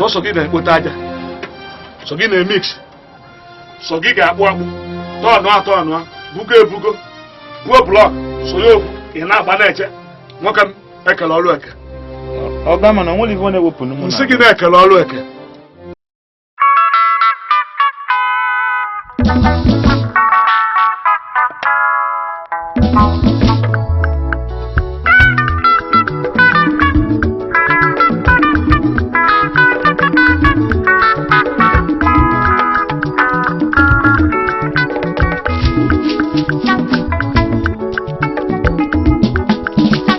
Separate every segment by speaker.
Speaker 1: sọsọ gị na-ekpote aja sọ gị na-emix sọ gị ga-akpụ akpụ tọọnụ atọọnụ bugo ebugo buo blọk sonye okwu ị na-agba na-eche nwoke m ekele ọrụ eke
Speaker 2: ọga mana nwere ife na-ewepụ n'ụmụ
Speaker 1: nsị gị na-ekele ọrụ eke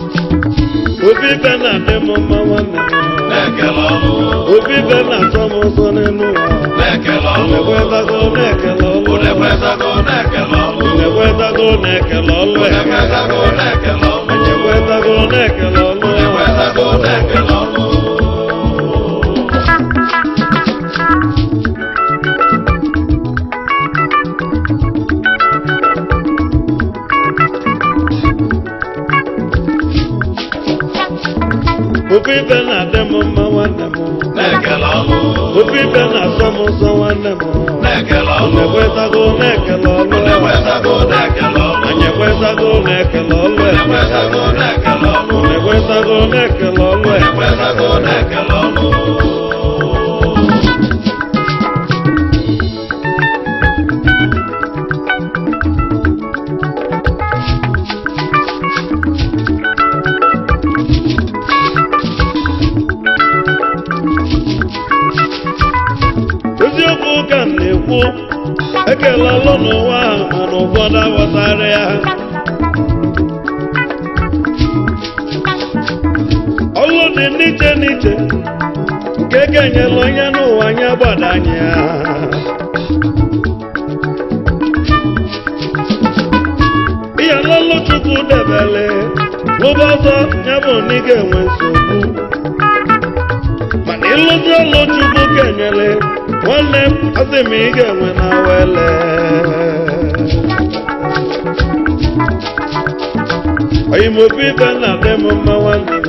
Speaker 3: Obi bena demo mama Obi bena tomo sonenu Nekwetago nekelo Nekwetago nekelo Nekwetago nekelo Obi bena demo mama Obi bena tomo sonenu Nekwetago nekelo Nekwetago nekelo eziokwu ka na-ekwu ekele ọlụ n'ụwa mana ụfọdụ aghọtara ya ọlụ dị n'iche n'iche nke ga-enyela onye n'ụwa anya gbadanye ya ihe n'ọlụ Chukwu debele lụba ọzọ ya bụ na ị ga-enwe nsogbu mana ịlụzi ọlụ Chukwu kenyele nwanne m asị m ị ga-enwe na wele oyi m obi ibe na-adị m mma nwanne m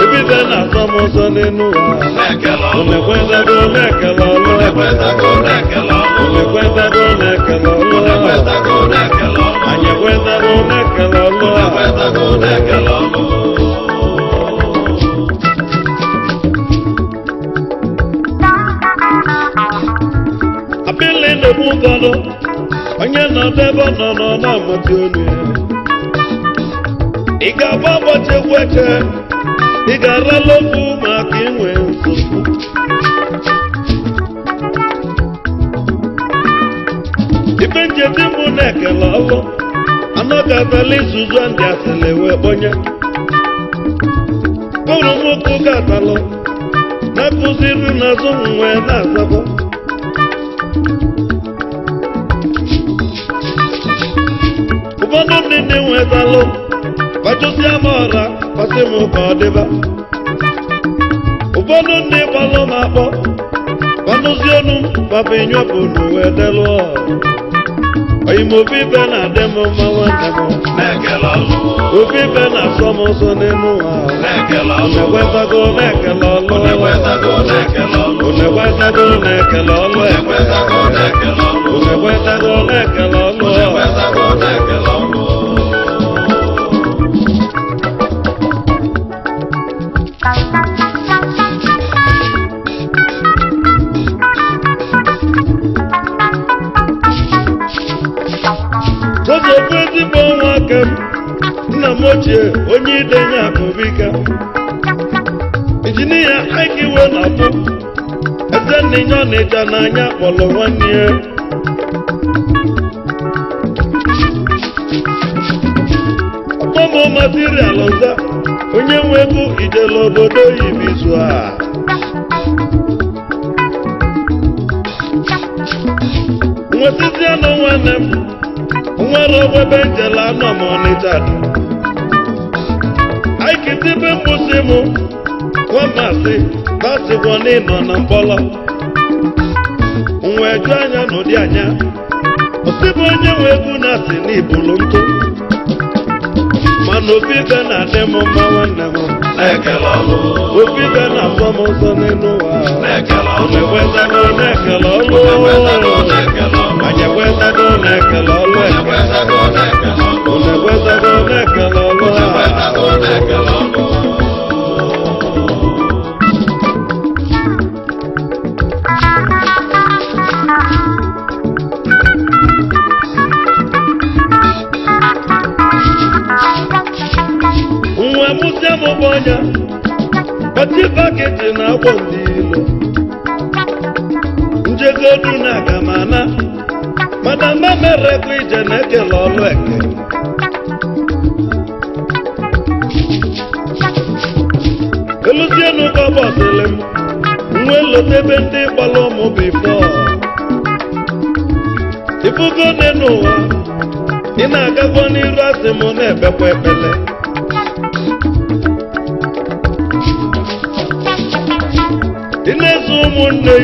Speaker 3: obi ibe na-atọ m ụzọ n'elu ụwa unekwetago na-ekele ọlụ anyị ekwetago na-ekele ọlụ abịala n'ogbu ụfọdụ onye nọdụ ebe ọ nọ na-amụta olu ya ị ga-agba ụbọchị egwu eche ị ga-arala okwu maka inwe nsogbu ibe ncheta mbụ na-ekele ọlụ anọgatala izuzu ndị asịrị wee kpọnye kpọrọ nwoke gatalụ na-akụziri n'azụ nwe na-azakọ ụfọdụ ndị na-enwetalụ kpachụsịa m ọra kpasị m ka ọ dịba ụfọdụ ndị gbalụ m akpọ kpanụzi olu m papa enyopụ n'uwe delụ oyi m obi ibe na-adị m mma nwanne m obi ibe na-asọ m ụzọ n'elu ụwa unekwetago na-ekele ọlụ unekwetago na-ekele ọlụ Tozokwu ezigbo nwa aka m nna m ochie onye idenye akụbika injinia Ike Iwe na-abụ eze nninye Ọnịcha n'anya kpọrọ nwanne ya ọgbọmọ material ọza onye nwe ego ijele obodo oyibo izu a nwetizie na nwanne m nwere ogwebe njele anọ m Ọnịcha dị aikitibe mkpụsị m nwamasị basịgwọ n'ịnọ na mkpọrọ nwe ju anya n'ụdị anya osibụ onye nwe egwu na-asị n'ibulu ntụ ma mana obi ibe na-adị m mma nwanne m obi ibe na-agba m ọsọ n'elu ụwa unu ekwetago na-ekele ọlụ anyị ekwetago na-ekele ọlụ unu ekwetago na-ekele ọlụ nwa mụsịa m bụ ọnya kpati baketi na agbọ ndị ilo njegodu na aga m ana mana mma merekwa ije na-ekele ọlụ eke eluzienu ka bọsịlị m nwe lotebe ndị gbara ụmụ bifọ ifugo dị n'ụwa ị na-agagwa n'iru asị m na-ebekwa ekpele ị na-eze ụmụnne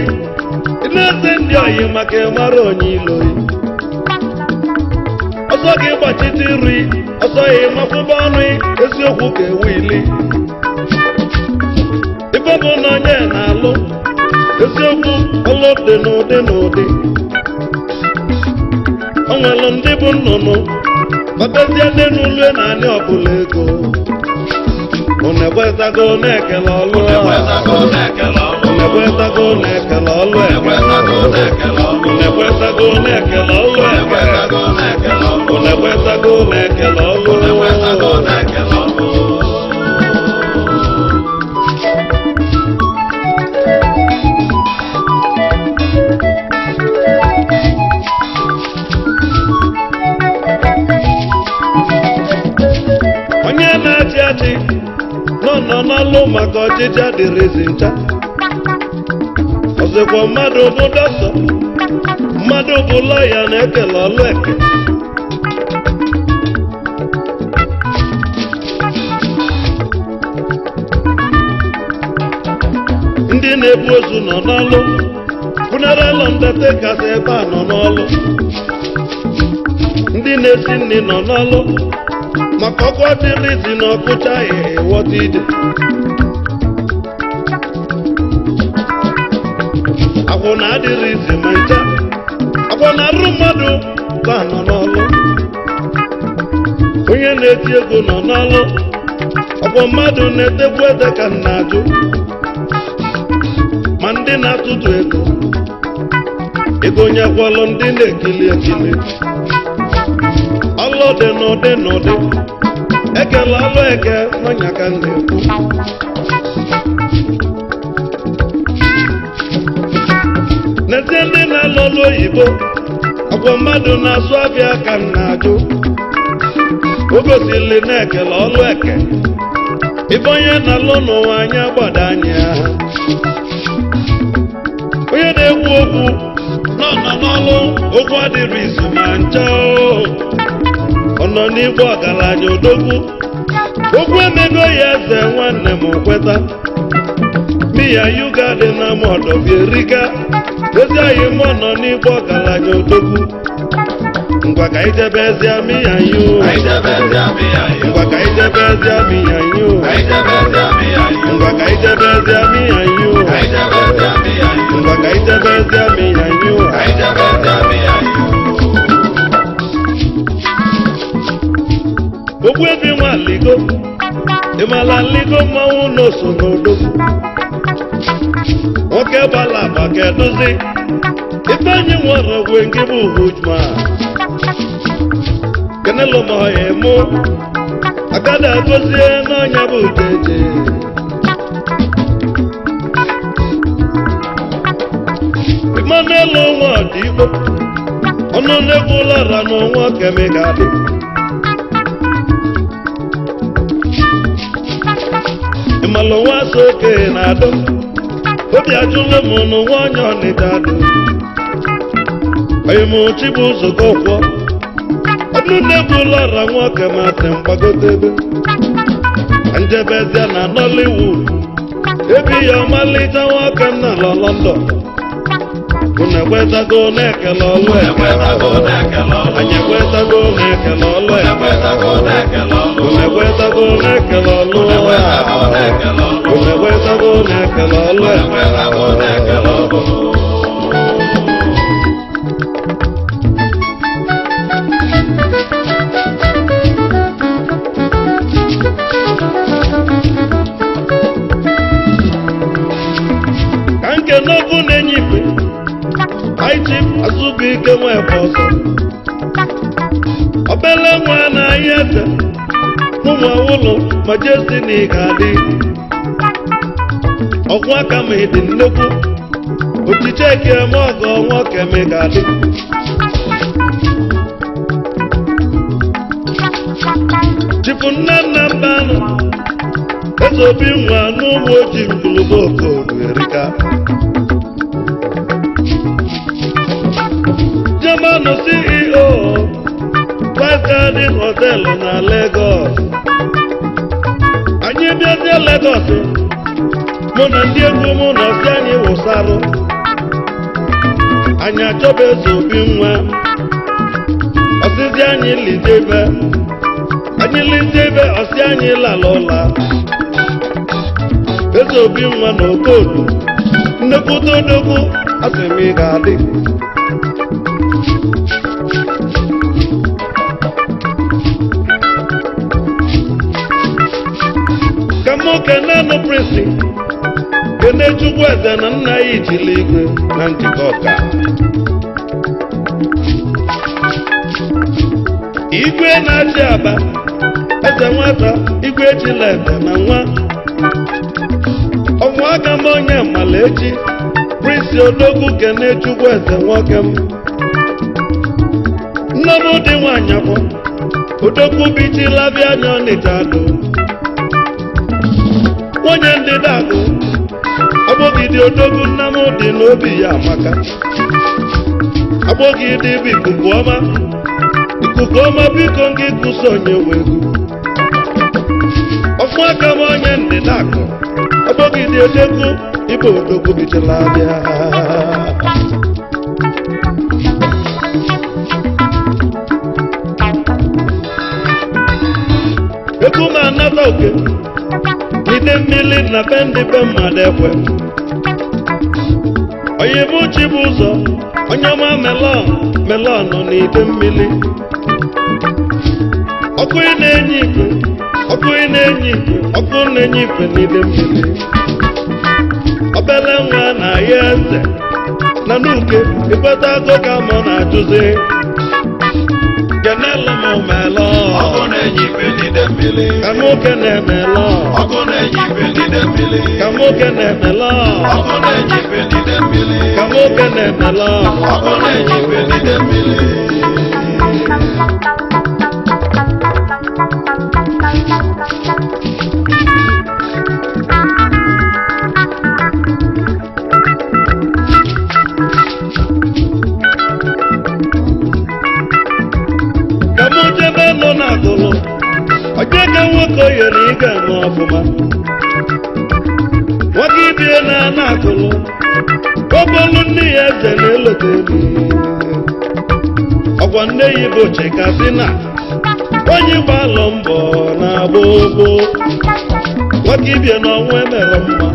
Speaker 3: ị na-eze ndị oyi maka ịmara onye ilo ọsọ gị gbachite nri ọsọ ya ịmafụba ọnụ eziokwu ka ewu ili ife bụ na onye na-alụ eziokwu ọlụ dị n'ụdị n'ụdị o nwere ndị bụ nnụnụ ọbezie ndị n'ụlọ na anị ọbụla ego unu ekwetago na-ekele ọlụ unu ekwetago na-ekele ọlụ unu ekwetago na-ekele ọlụ unu ekwetago na-ekele ọlụ onye na-achị achị nọ n'ọlụ maka ọchịchị adịrịzi ncha ọzọkwa mmadụ bụ dọkịta mmadụ bụ lọya na-ekele ọlụ eke ndị na-ebu ozu nọ n'ọlụ funeral undertakers ebe a nọ n'ọlụ ndị na-esi nri nọ n'ọlụ maka ọkụ adịrịzi na ọkụcha ghọta ide akwụna adịrịzi ma ncha akwụna arụ mmadụ ka nọ n'ọlụ onye na-eti ego nọ n'ọlụ ọkwọ mmadụ na-etekwu ede ka m na-ajụ ma ndị na-atụtụ ego nyekwalụ ndị na-ekili ekili ọlụ dị n'ụdị n'ụdị ekele ọlụ eke nwanya ka m na-ekwu n'ezie ndị na-alụ ọlụ oyibo ọkwọ mmadụ na-asụ abịa ka m na-ajụ o gosili na-ekele ọlụ eke ibe onye na-alụ n'ụwa anya gbada anya onye na-ekwu okwu nọ n'ọlụ okwu adịrị izu ma ncha ọ nọ n'igbo ọgaranya odogwu okwu emego ya eze nwanne m kweta miya yuga dị na mọdọbierika ezi anyị mụ nọ n'igbo ọgaranya odogwu ngwa ka ijebe ezia miya yu ngwa ka ijebe ezia miya yu ngwa ka ijebe ezia miya yu ngwa ka ijebe ezia miya yu ogbu ebi nwa ligo ịmala ligo mmanwụ n'oso n'odogwu nwoke gbala agba ga-edozi ife anyị nwere ogwe nke bụ hujma kenelo ma ọ ya emu agada agozie n'ọnya bụ ujeje Emmanuel nwa ọdịgbo ọnụ na-egwu ụlara n'ọnwa kemigadị ịmalụ nwa so oke na-adọ obi ajụlụ m n'ụwa onye ọnịda adụ oyimuchi bụ ụzọgo kwọ ọnụ na-egwu ụlara nwa kemasị mgbagote ebe njebezia na Nollywood ebi ya ọmalịcha nwoke m na London unu ekwetago na-ekele ọlụ anyị ekwetago na-ekele ọlụ unu ekwetago na-ekele ọlụ unu ekwetago na-ekele ọlụ n'ọbụ na-enye ife anyị Azubike Nwebe ọzọ obele nwa na-ahịa eze ụmụ ụlọ Majesty ga-adị ọgwụ aka ma ịdị nnekwu ochiche ekeme ọgọ nwoke ma ga-adị chifu nna mbanụ eze obi nwa n'ụmụ ojii ngulubo okodu erika German CEO White Garden Hotel na Lagos anyị bịazie Lagos mụ na ndị egwu mụ na ọsị anyị wụsarụ anyị achọba eze obi nwa ọsịzi anyị lidebe anyị lidebe ọsị anyị lala ụla eze obi nwa na okodu nnekwute odogwu asị m ị ga-adị Kenano Prince Kene Chukwu eze na nna ya ijili igwe na njikọ ọka igwe na-achị Aba eze nwata igwe ejila eze na nwa ọnwụ aka m onye Malechi Prince Odogwu Kene Chukwu eze nwoke m nna m dị nwanyị bụ Odogwu bichila bịa anya Ọnịcha adụ onye ndị dagụ agbọgide Odogwu nna m dị n'obi ya amaka agbọgide bụ ikuku ọma biko gị kwụsị onye wegwu ọfụ aka m onye ndị dagụ agbọgide Odogwu ịbụ Odogwu bichila abịa egwu m anata oke ide mmiri na be ndị be mmadụ ekwe onye bụ chi bụ ụzọ onye ọma melọn na ide mmiri ọkụ ị na-enye ife ọkụ na-enye ife n'ide mmiri obele nwa na ya eze na n'uke ịkpata agụ ka mụ na-ajụzi kenela m melọ ka nwoke na-emelọ ka nwoke na-emelọ ka nwoke na-emelọ onye ka nwoke oyere ị ga-eme ọfụma nwoke ibie na akụlụ ọbọlụ nne ya eze na-elote elu ọgwa nne ya bụ chekasị na onye gbalọ mbọ na-agba ogbo nwoke ibie na ọnwa emere mma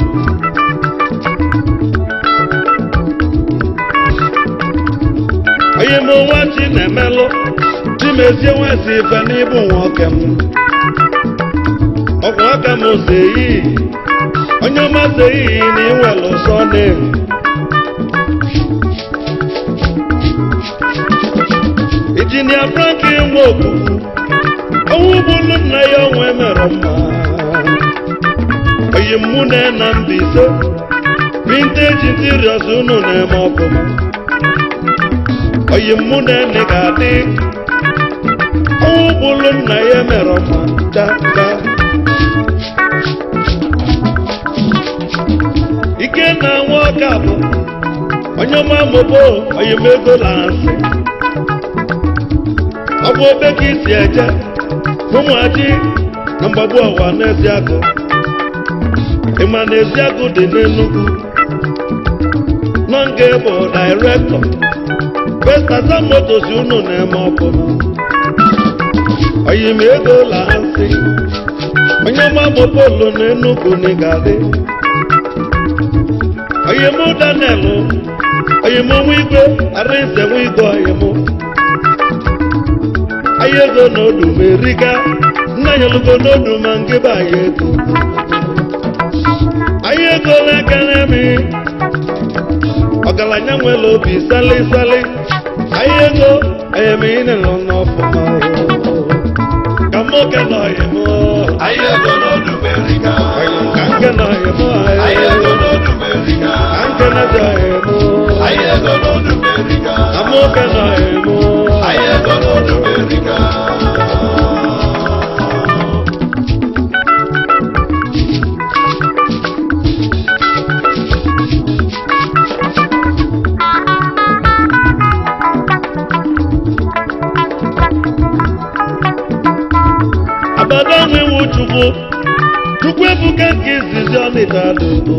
Speaker 3: onye m nwa chi na-emelụ chimezie nwezi ife n'ịbụ nwoke m ọgwụ aka m zeyi onye ọma zeyi na inwere ụsọ na-ewu Injinia Franklin Nwoku ọnwụ bụlụ nna ya ọnwa emere mma oyi mụ na Mbaise vintage interiors unu na-eme ọfụma oyi mụ na ga-adị ọnwụ bụlụ nna ya emere mma dada ike na nwa ọka bụ onye ọma mobo oyimego lansị ọ bụ obe ka isi eje ụmụaji na mgbagbu ọwa n'Eziagụ ịma na Eziagụ dị n'Enugu nọ nke bụ director Bestasa Motors unu na-eme ọfụma oyi m ego la nsị onye mamopolo na Enugu n'Igade oyi m Daniel oyi m Nwigwe Arinze Nwigwe oyi m ayi ego n'odu m eriga nna nyelugo n'odu ma ngịba ayi ego ayi ego na-ekene mi ọgaranya nwere obi sali sali ayi ego ayemine nọ n'ọfụma ka mụ kene oyi m
Speaker 4: ayi ego n'odu m eriga
Speaker 3: ka nkene oyi m
Speaker 4: ayi ego n'odu m eriga
Speaker 3: ka nkene dị oyi m
Speaker 4: ayi ego n'odu m eriga
Speaker 3: ka mụ kene oyi m
Speaker 4: ayi ego n'odu m eriga
Speaker 3: Abadanwe wu Chukwu ebuka nke izizi ọnịda dodo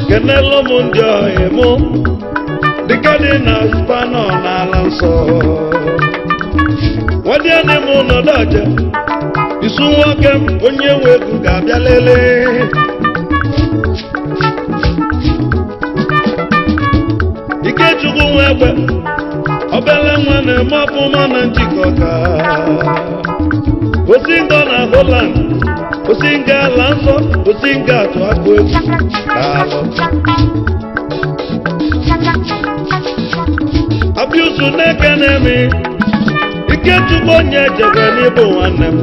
Speaker 3: kenelo m ndị ọhịa mụ dịka dị na Spano n'ala nsọ nwadịanị m nọdụ ọja isu nwoke m onye nwe ego ga-abịa lelee Ikechukwu nwa egbe obele nwa na-eme ọfụma na njikọ ka Osinga na Holland Osinga ala nsọ Osinga atụ akpụ egwu daalụ Abiusu na-ekene m Ikechukwu onye ejekwe n'ịbụ nwanne m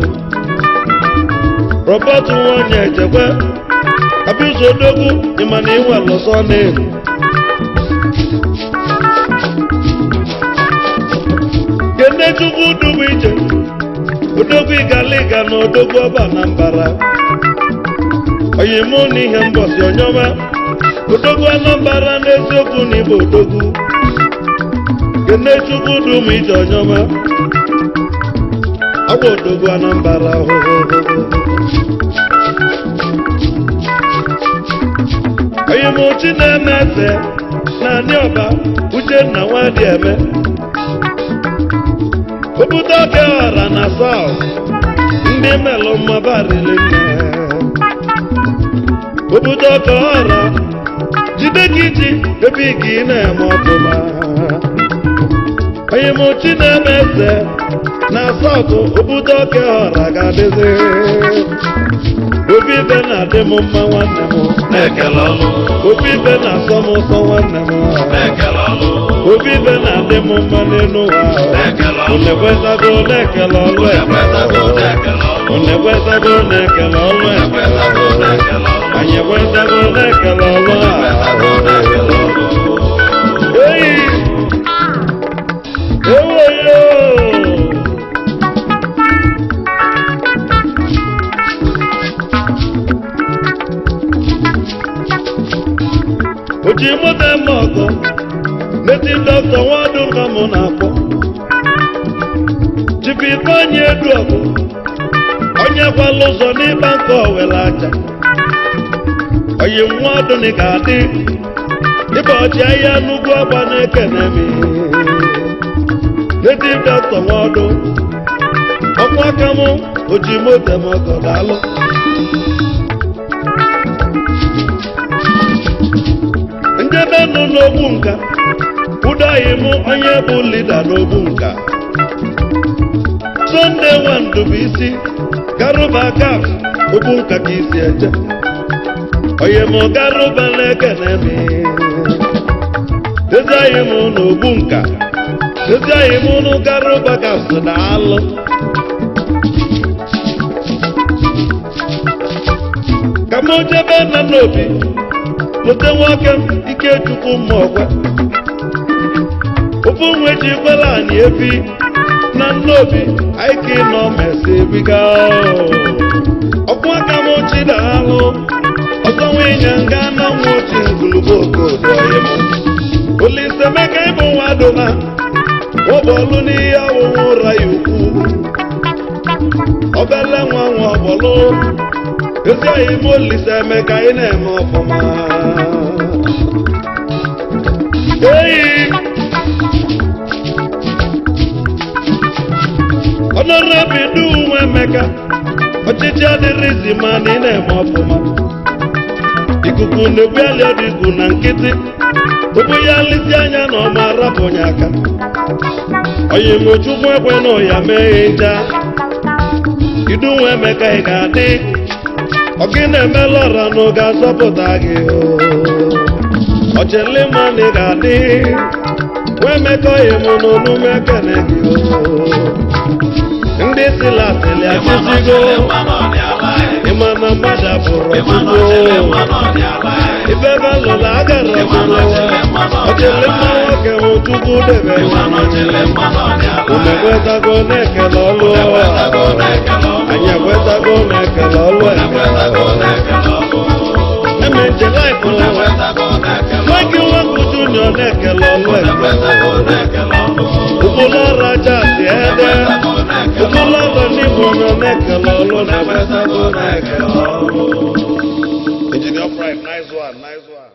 Speaker 3: Robert nwa onye ejekwe Abiusu odogwu ịma na inwe lụsọ na-ewu Kenechukwu dubu ije Odogwu Igaliga na odogwu ọba na mbara oyi mụ n'ihe mbọsị onyoma odogwu Anambra n'eziokwu na Igbo odogwu Kenechukwu dum ije onyoma ọ bụ odogwu Anambra oyi mụ Chineme eze na anị ọba Uchenna Nwadieme obodo oke ọra na South ndị melụ mmabarili nne obodo oke ọra jide gị ji ebe ị ga na-eme ọfụma onye m Chineme eze na South obodo oke ọra ga-adịzi obi ibe na-adị m mma nwanne m
Speaker 4: na-ekele ọlụ
Speaker 3: obi ibe na-asọ m ụsọ nwanne m
Speaker 4: na-ekele ọlụ
Speaker 3: obi ibe na-adị m mma n'elu ụwa Unegwezago na-ekele ọlụ Unegwezago na-ekele ọlụ anyị egwezago na-ekele ọlụ eyi ewoyo oji moto eme ọgọ Native Doctor Nwadu ka mụ na-akpọ Chifu Ifeanyi Eduọgụ onye kwala ụzọ n'ịba nke Owere aja oyi Nwadu na ga-adị ịba ọchị ahịa n'ugwu agba na-ekene m Native Doctor Nwadu ọkwa aka mụ oji moto m ọgọ daalụ njebe nụ n'ogbu nka ụdọghị m onye bụ lida n'ogbu nka Sunday Nwandubuisi Garuba Kaf ogbu nka ka isi eje onye m Garuba na-ekene m dezaghị m n'ogbu nka dezaghị m nụ Garuba Kaf so daalụ ka m jebe na n'obi lute nwoke m Ikechukwu Mmọgwa ofu nwe ji kwela anyị efi na nnobi anyị ka ịnọ mesi ebiga ọkwa aka m Chidalụ ọzọ nwunye nga na nwa ochi ngulubo okodo m Olisaemeka ịbụ nwadona ọbọlụ n'ihe ọwụwụ ụra ya ukwu obele nwa nwa ọbọlụ ezi oyi m Olisaemeka anyị na-eme ọfụma Hey, Honorable do Emeka, ọchịchị adịrịzi ma na ị na-eme ọfụma. Ikuku na-egbu ala ọdịgu na nkịtị, ụkwụ ya lisi anya na ọma arapụnye aka. Onye mochukwu ekwe na ụya mee nja. Idu Emeka ị ga-adị, ọ gị na-emela ọra na oge azọpụta gị. Ọchịlị ma na ị ga-adị, Emeka onye mụ n'onume ekene gị. Ndị sila asịlị achịzigo, ịma na mmadụ abụrụ ọtụtụ. Ife ebe lụrụ agara ọbụrụ ọchịlị mma nwoke hụ Chukwu debe unu ekwetago na-ekele ọlụ anyị ekwetago na-ekele ọlụ eme nche laịfụ nwoke nwoke junior na-ekele ọlụ ụgbụlụ ọrụ aja si ede ụgbụlụ ọrụ n'Igbo nọ na-ekele ọlụ na ekwetago na-ekele ọlụ. Engineer Pride, nice one, nice one.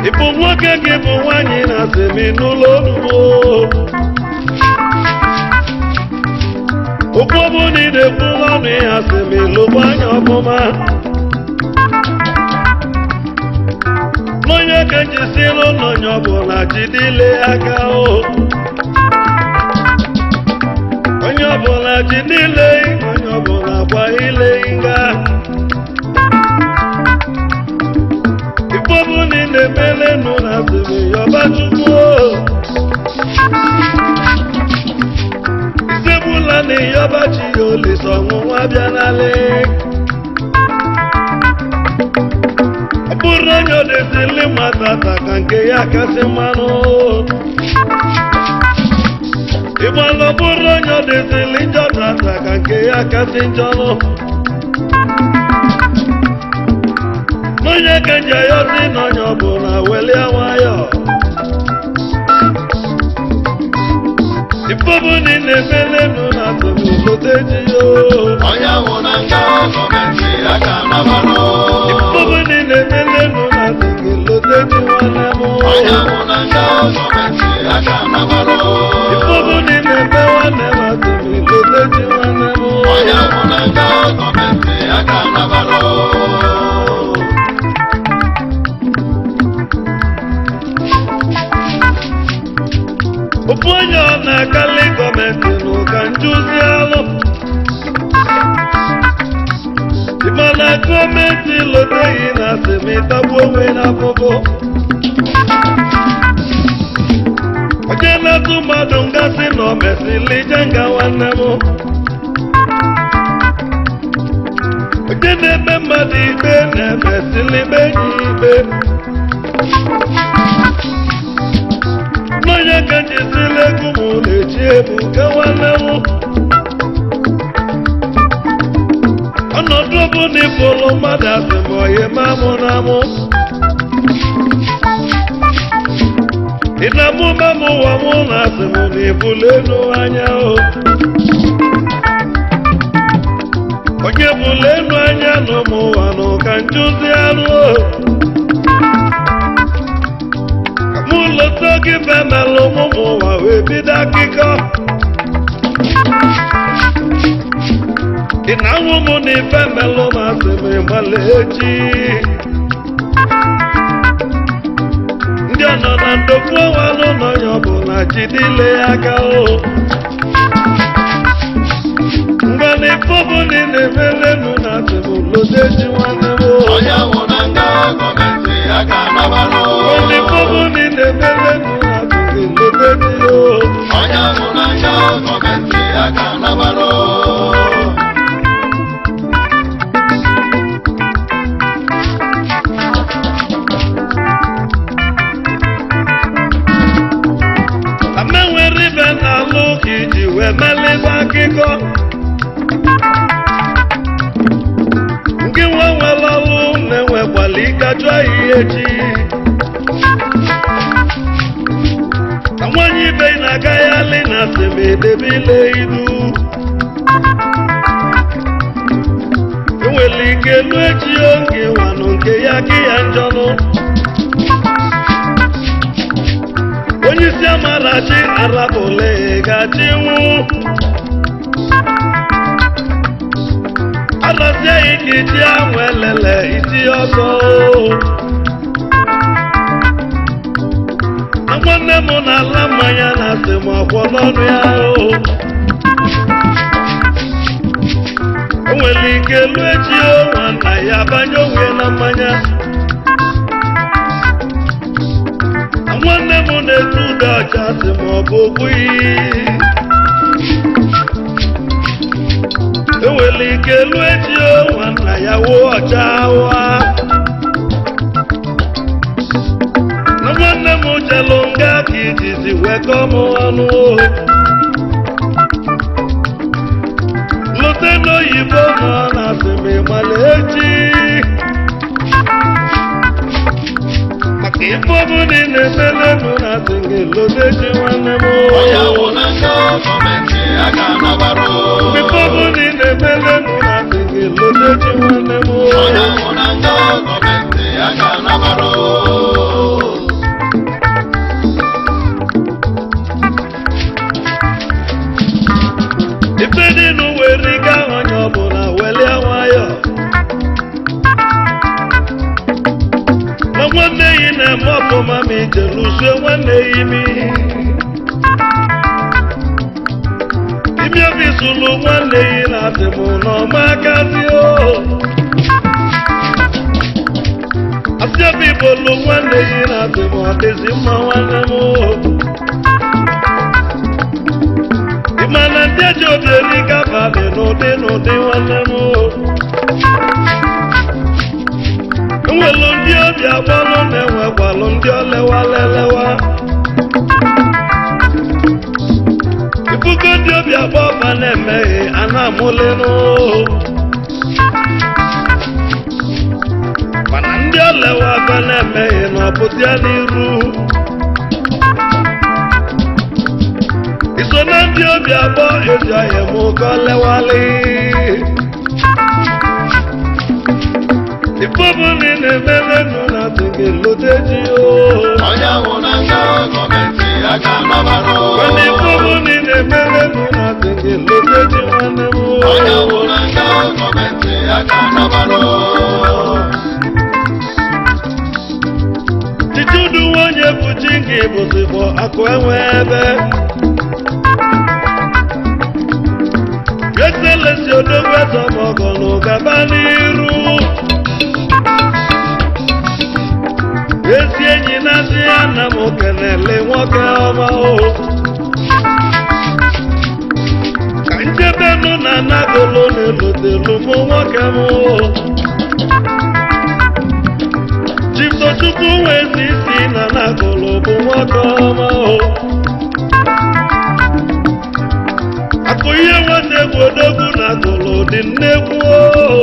Speaker 3: Ibu nwoke gị bụ nwanyị na-asịmị n'ụlọ olumo ụkwụbụ na ị na-ekwu ọnụ ihe asịmị lụgba anya ọfụma n'onye ka njisiri ụlọnya ọbụla jidile aka onye ọbụla jidile onye ọbụla gba ile nga Ibobu ni na-emele nụ na asịrị yọba Chukwu Isebula na yọba chi ya olisa ọnwụnwa bịa n'ale Ọ bụrụ onye odezili matata ka nke ya kasị mmanụ Ịgbalụ bụrụ onye odezili njọ tata ka nke ya kasị njọnụ Onye ka nje ya si n'onye ọbụla welie nwayọ Ibobu ni na-emele nụ na atụmụlote ji yo
Speaker 4: Onye nwụ na nga gọọmenti aka nabarụ
Speaker 3: Ibobu ni na-emele nụ na atụmụlote ji nwanne m
Speaker 4: Onye nwụ na nga gọọmenti aka nabarụ
Speaker 3: Ibobu ni na-eme nwanne m atụmụlote ji nwanne m
Speaker 4: Onye nwụ na nga gọọmenti aka nabarụ
Speaker 3: Ofu onye ọ na-akali gọọmenti n'ụka njuzi alụ Ịmana gọọmenti loteghị na asịmịtagbu onwe n'afụfụ Onye na-atụ mmadụ ngasị na o mesịrị ije nga nwanne m Onye na-eme mmadụ ikpe na-emesịrị ikpe enyi ikpe Onye ka njisili egwu mụ na-eji ebu ka nwanne m Ọnọdụ bụ na ịfụlụ mmadụ asị m oyi mamụ na mụ Ị na-amụ mamụ ụwa mụ na asị m na ibulu elu anya Onye bulu elu anya na ụmụ ụwa n'ụka njuzi anụ Muloto gị bemelu ụmụ ụwa wee bido akụkọ. Ị na-anwụ m na ife melụ ma asị m ịmala echi. Ndị ọ nọ na ndokwu ọnwa n'ụlọ ya ọbụla jidile ya aka o. Ngwa na ife ọbụla ị na-emelenu na asị m lode ji nwanne m o.
Speaker 4: onye nwụ na nga gọọmenti ya ka nabalụ.
Speaker 3: Ngwa na ife ọbụla ị na-emelenu na asị m lode ji o.
Speaker 4: onye nwụ na nga gọọmenti ya ka nabalụ.
Speaker 3: Amenwere ibe na-alụ ka iji wee melebe akụkọ. Nke nwa nwere ọlụ na-enwekwala ịkajụ ahịhịa echi. Na nwanyị ibe na-aga ya alị na asịm edebe ile idu. Enwere ike elu echi oge nwanụ nke ya ka ya njọnụ. Onye isi amarachi arabụle ga-achị nwụ. Arazie ike iji anwụ elele isi ọzọ. Na nwanne m na-ala mmanya na asị m ọkwọ n'ọnụ ya o. Enwere ike elu echi o nwanna ya banye onwe na mmanya. Nwanne m na-etu ụda ọcha sị ma ọ bụ okwu iyi. Enwere ike elu echi o nwanna ya wuo ọcha wa. Na nwanne m jelu nga ka ijizi wekọ m ọnụ o. Lute n'oyibo nọ na asị m ịmala echi. Maka ife ọbụla ị na-emelenu na asị gị lode ji nwanne m o.
Speaker 4: onye nwụ na nga gọọmenti ya ka nabalụ.
Speaker 3: Ife ọbụla ị na-emelenu na asị gị lode ji nwanne m o.
Speaker 4: onye nwụ na nga gọọmenti ya ka nabalụ.
Speaker 3: Ife dị n'ụwa eriga onye ọbụla welie nwayọ. Na nwanne yi na-eme ọfụma ma ije lụsue nwanne ya imi. Imi obi sụlụ nwanne yi na asị m n'ọma akasị o. Asị obi bolu nwanne yi na asị m ọ dịzi mma nwanne m o. Ịmana ndị eji obi eriga badị n'ụdị n'ụdị nwanne m o. Enwelu ndị obi agbalụ na-enwekwalụ ndị olewalelewa. Ifugo ndị obi agba ọba na-emeghe a na-amụlenụ. Mana ndị olewa aba na-emeghe na ọpụta n'iru. Iso na ndị obi agba ezi ahịa m ụkọ lewali. Ife ọbụla ị na-emelenu na asị gị lode ji o.
Speaker 4: onye nwụ na nga gọọmenti ya ka nabalụ.
Speaker 3: Mana ife ọbụla ị na-emelenu na asị gị lode ji nwanne m o.
Speaker 4: onye nwụ na nga gọọmenti ya ka nabalụ.
Speaker 3: Chichudu nwanyị bụ chi gị bụzibọ akụ enwe ebe. Excellency Odogwu Ezemọgọ n'ụgaba n'iru. Ezi enyi na-asị ya na m kenele nwoke ọma o. Ka njebenụ na anagolo na-elotelu m nwoke m o. Chiftochukwu nwezi isi na anagolo bụ nwoke ọma o. Akụ ihe nwanne egwu Odogwu na agolo dị nnekwu o.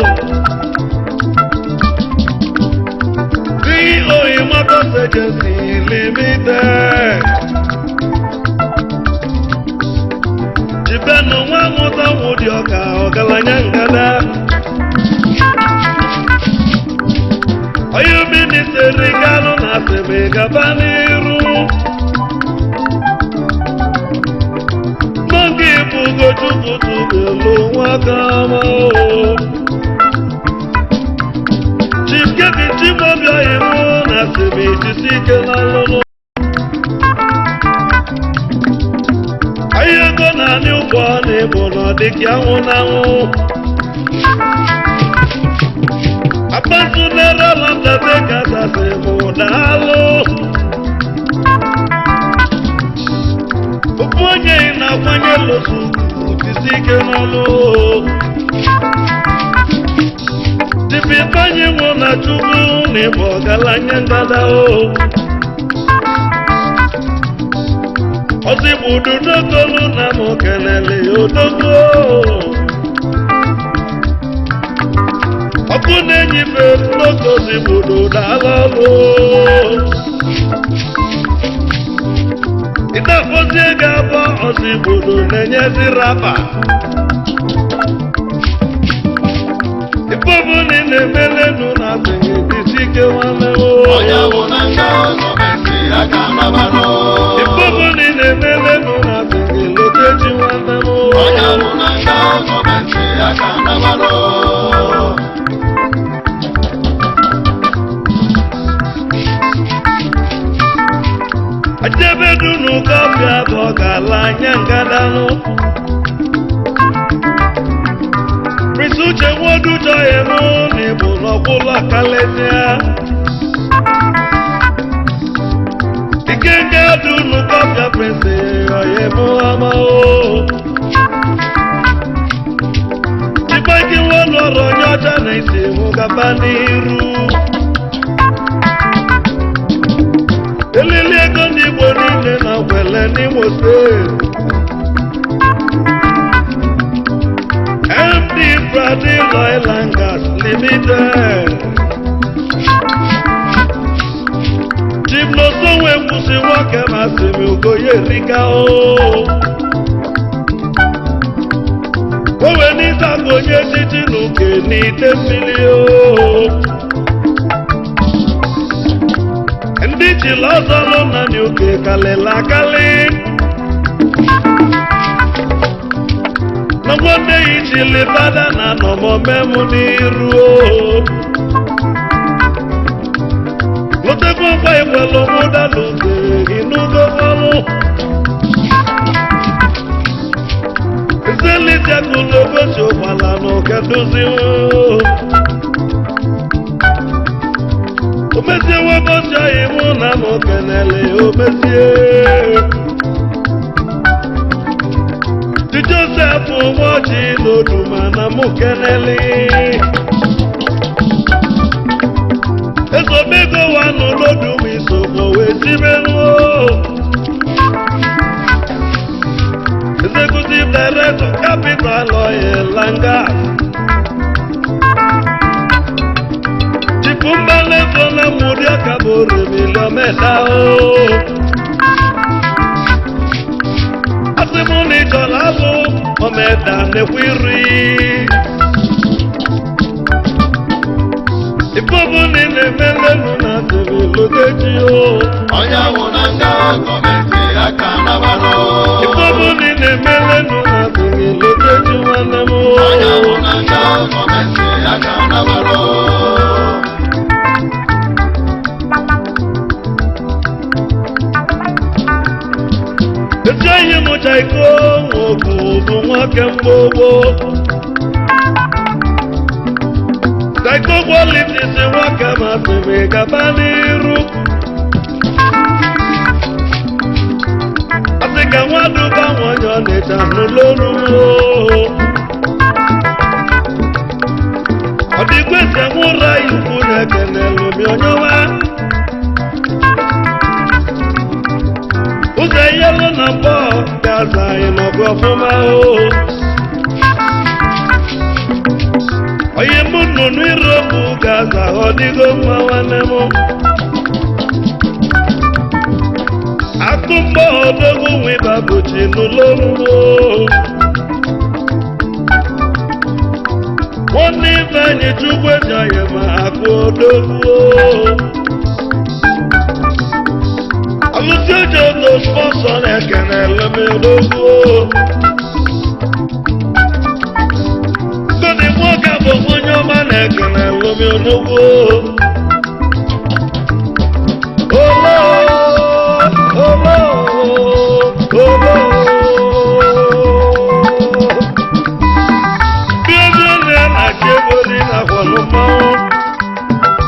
Speaker 3: Motors Agency Limited. Jibenu nwa mụta nwụdị ọka ọgaranya ngada. Onye ministeri Kanu na na-asịrị gaba n'iru n'oge ịbụ Ugochukwu tụbelu nwaka ọma Chief Kevin Chimobia iwu na-asịrị jisi ike n'ọlụlụ ahịa ego na-anị ụgbọ na-ebu n'ọdịka anwụ n'anwụ Abansu nera lambda beka sase modalo Uponye ina kwanye losu Utisike nalo Tipi panye mwana chubu Nipo galanya ngada o Osi budu notolu na mokelele yodogo Ọkụ na-enyife n'ogozi bodo daalụ ịtafozi ego abụọ ọzi bodo na-enyezi rapa ipobu ni na-emelenu na asịghị disi ike nwanne
Speaker 4: onye bụ na nga gọọmenti aka nabanụ
Speaker 3: ipobu ni na-emelenu na asịghị loteji nwanne
Speaker 4: onye bụ na nga gọọmenti aka nabanụ
Speaker 3: Ajebedunu kọfịa bụ ọgala anya ngadanụ Prince Uche Nwodu Joyemu n'Igbo n'ọkwụlọ kalesịa Ikenga dunu kọfịa Prince Oyemu amao Chibaki nwanụ ọrụ onye ọcha na-esi mụ gaba n'iru Elili ego ndị Igbo niile na Ngwele n'Imo Steeti MD Bradley Oil and Gas Limited Chief Nosonwe kwụsị nwoke masịrị Ugoye Rika o Owe n'ịzago onye echichi n'uke n'ite mmiri o Ndị chịla ọzọ nọ na n'uke kalịla akali Na nwanne yi chili bada na nọmọme mụ n'iru o Lotekwa mkpa ikwelu mụda n'uke inugo ọrụ Iselite kụlogosi ụkwala n'uke dozi o Omezie webosi anyị mụ na mụ kenele omezie Di Joseph ụmọchi n'oduma na mụ kenele Ezobego wanụ n'oduma isogbo wee zibenuo Executive Director Capital Oil and Gas Chipumbalezo na mudi akabore miliometa o Asimuni jolabo omeda nekwiri Ipobu ni nemelenu na sebilogeji o
Speaker 4: onye bụ na nga gọọmenti aka nabanụ
Speaker 3: Ipobu ni nemelenu na sebilogeji nwanne m
Speaker 4: onye bụ na nga gọọmenti aka nabanụ
Speaker 3: Ezi anyị mụcha iko nwoke bụ nwoke mgbogbo Saiko kwalitisi nwoke masịrị gaba n'iru Asị ka nwaduba nwanyị ọ na-echa n'ụlọrụ Ọ dịkwesi enwụra ikwu na-ekenelu mi onyewa Ụzọ yelu na mbọ gaza anyị n'ọgụ ọfụma o Oyi mụ nnụnụ irobu gaza ọ dịgo mma nwanne m Akụ mgbọ odogwu nwiba bụchi n'ụlọrụ Nwanne ibe anyị chukwu eji anyị ma akụ odogwu Alụsịoche no sponsor na-ekene eleme n'ogwu Gọdị nwoke bụ onye ọma na-ekene eleme n'ogwu Olo olo olo Bienvenue na Cheboli na Kwalumau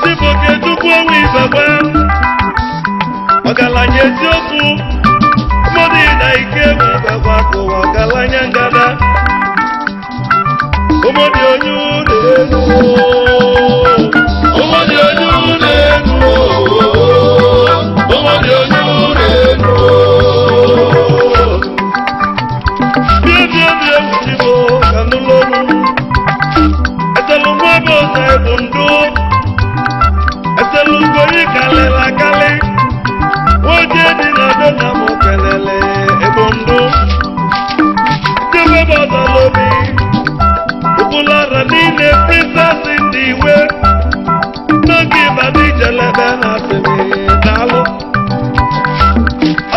Speaker 3: Siboke tukwu onwe ibebe Ọgaranya eziokwu mmadụ na ike bụ ibebe akụwa ọgaranya ngada ụmụdị onye ụlọ elu
Speaker 4: ụmụdị onye ụlọ elu ụmụdị onye ụlọ elu
Speaker 3: bie ewuchibo ka n'ụlọọrụ etelu nwa bụ ọzọ ebu ndụ etelu ugori kalịla akali oje dị na dona m kelele ebu ndụ jebe bụ ọzọ lobi ụkwụlara niile princess ndị iwe n'oge ịbadị ijelebe na asịrị daalụ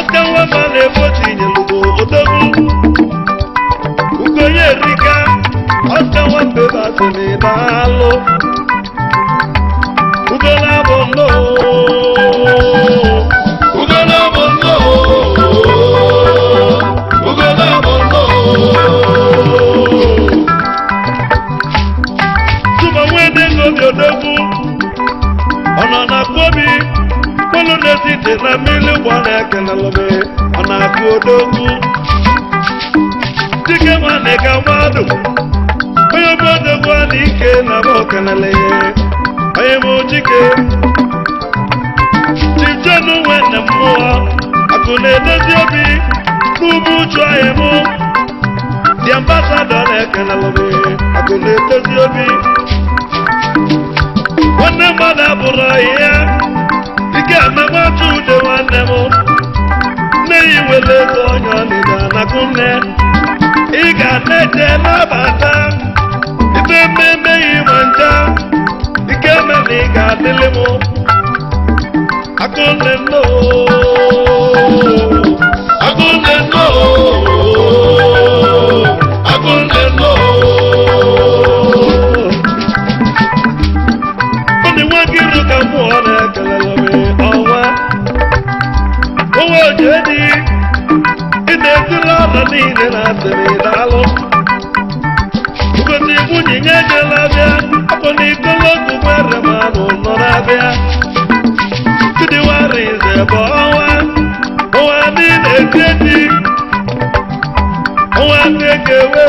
Speaker 3: ọka nwama na-egbochi nyelugo odogwu ugonye erika ọka nwambe bụ asịrị daalụ ugola bụ nnọọ
Speaker 4: Ugana bondo Ugana bondo
Speaker 3: Tuma nwede ngobi odogwu ọnọ na-akụ obi kwelu n'etiti na mmiri ụgbọ na-ekelelụme ọ na-akụ odogwu dike nwanne ka mmadụ onye bụ odogwu a na ike na bụ okelele onye bụ chike chijenu nwenne mmụọ akụ na-edozi obi n'ugbo uchu anyị mụ the ambassador na-ekelelụme akụ na-edozi obi nwanne mmadụ abụrụ ọhịa ike amematu ude nwanne m nne ya nwere ego onye ọnịda nakụ nne ị ga na-eje nabata ibe mmemme ya ịma nja ike me na ị ga-adịlị m akụnne nno
Speaker 4: Agunde no Agunde no
Speaker 3: ndị nwa gị rụ ka mmụọ na-ekelelụme ọnwa onwe oje dị ị na-etiri ọla niile na asịrị daalụ ugozi nwunye nye ejela bịa ọbụ na ikolotu nwere mmanụ nọ na-abịa chidiwara ize bụ ọnwa niile eti eti ọnwa ga-ekewe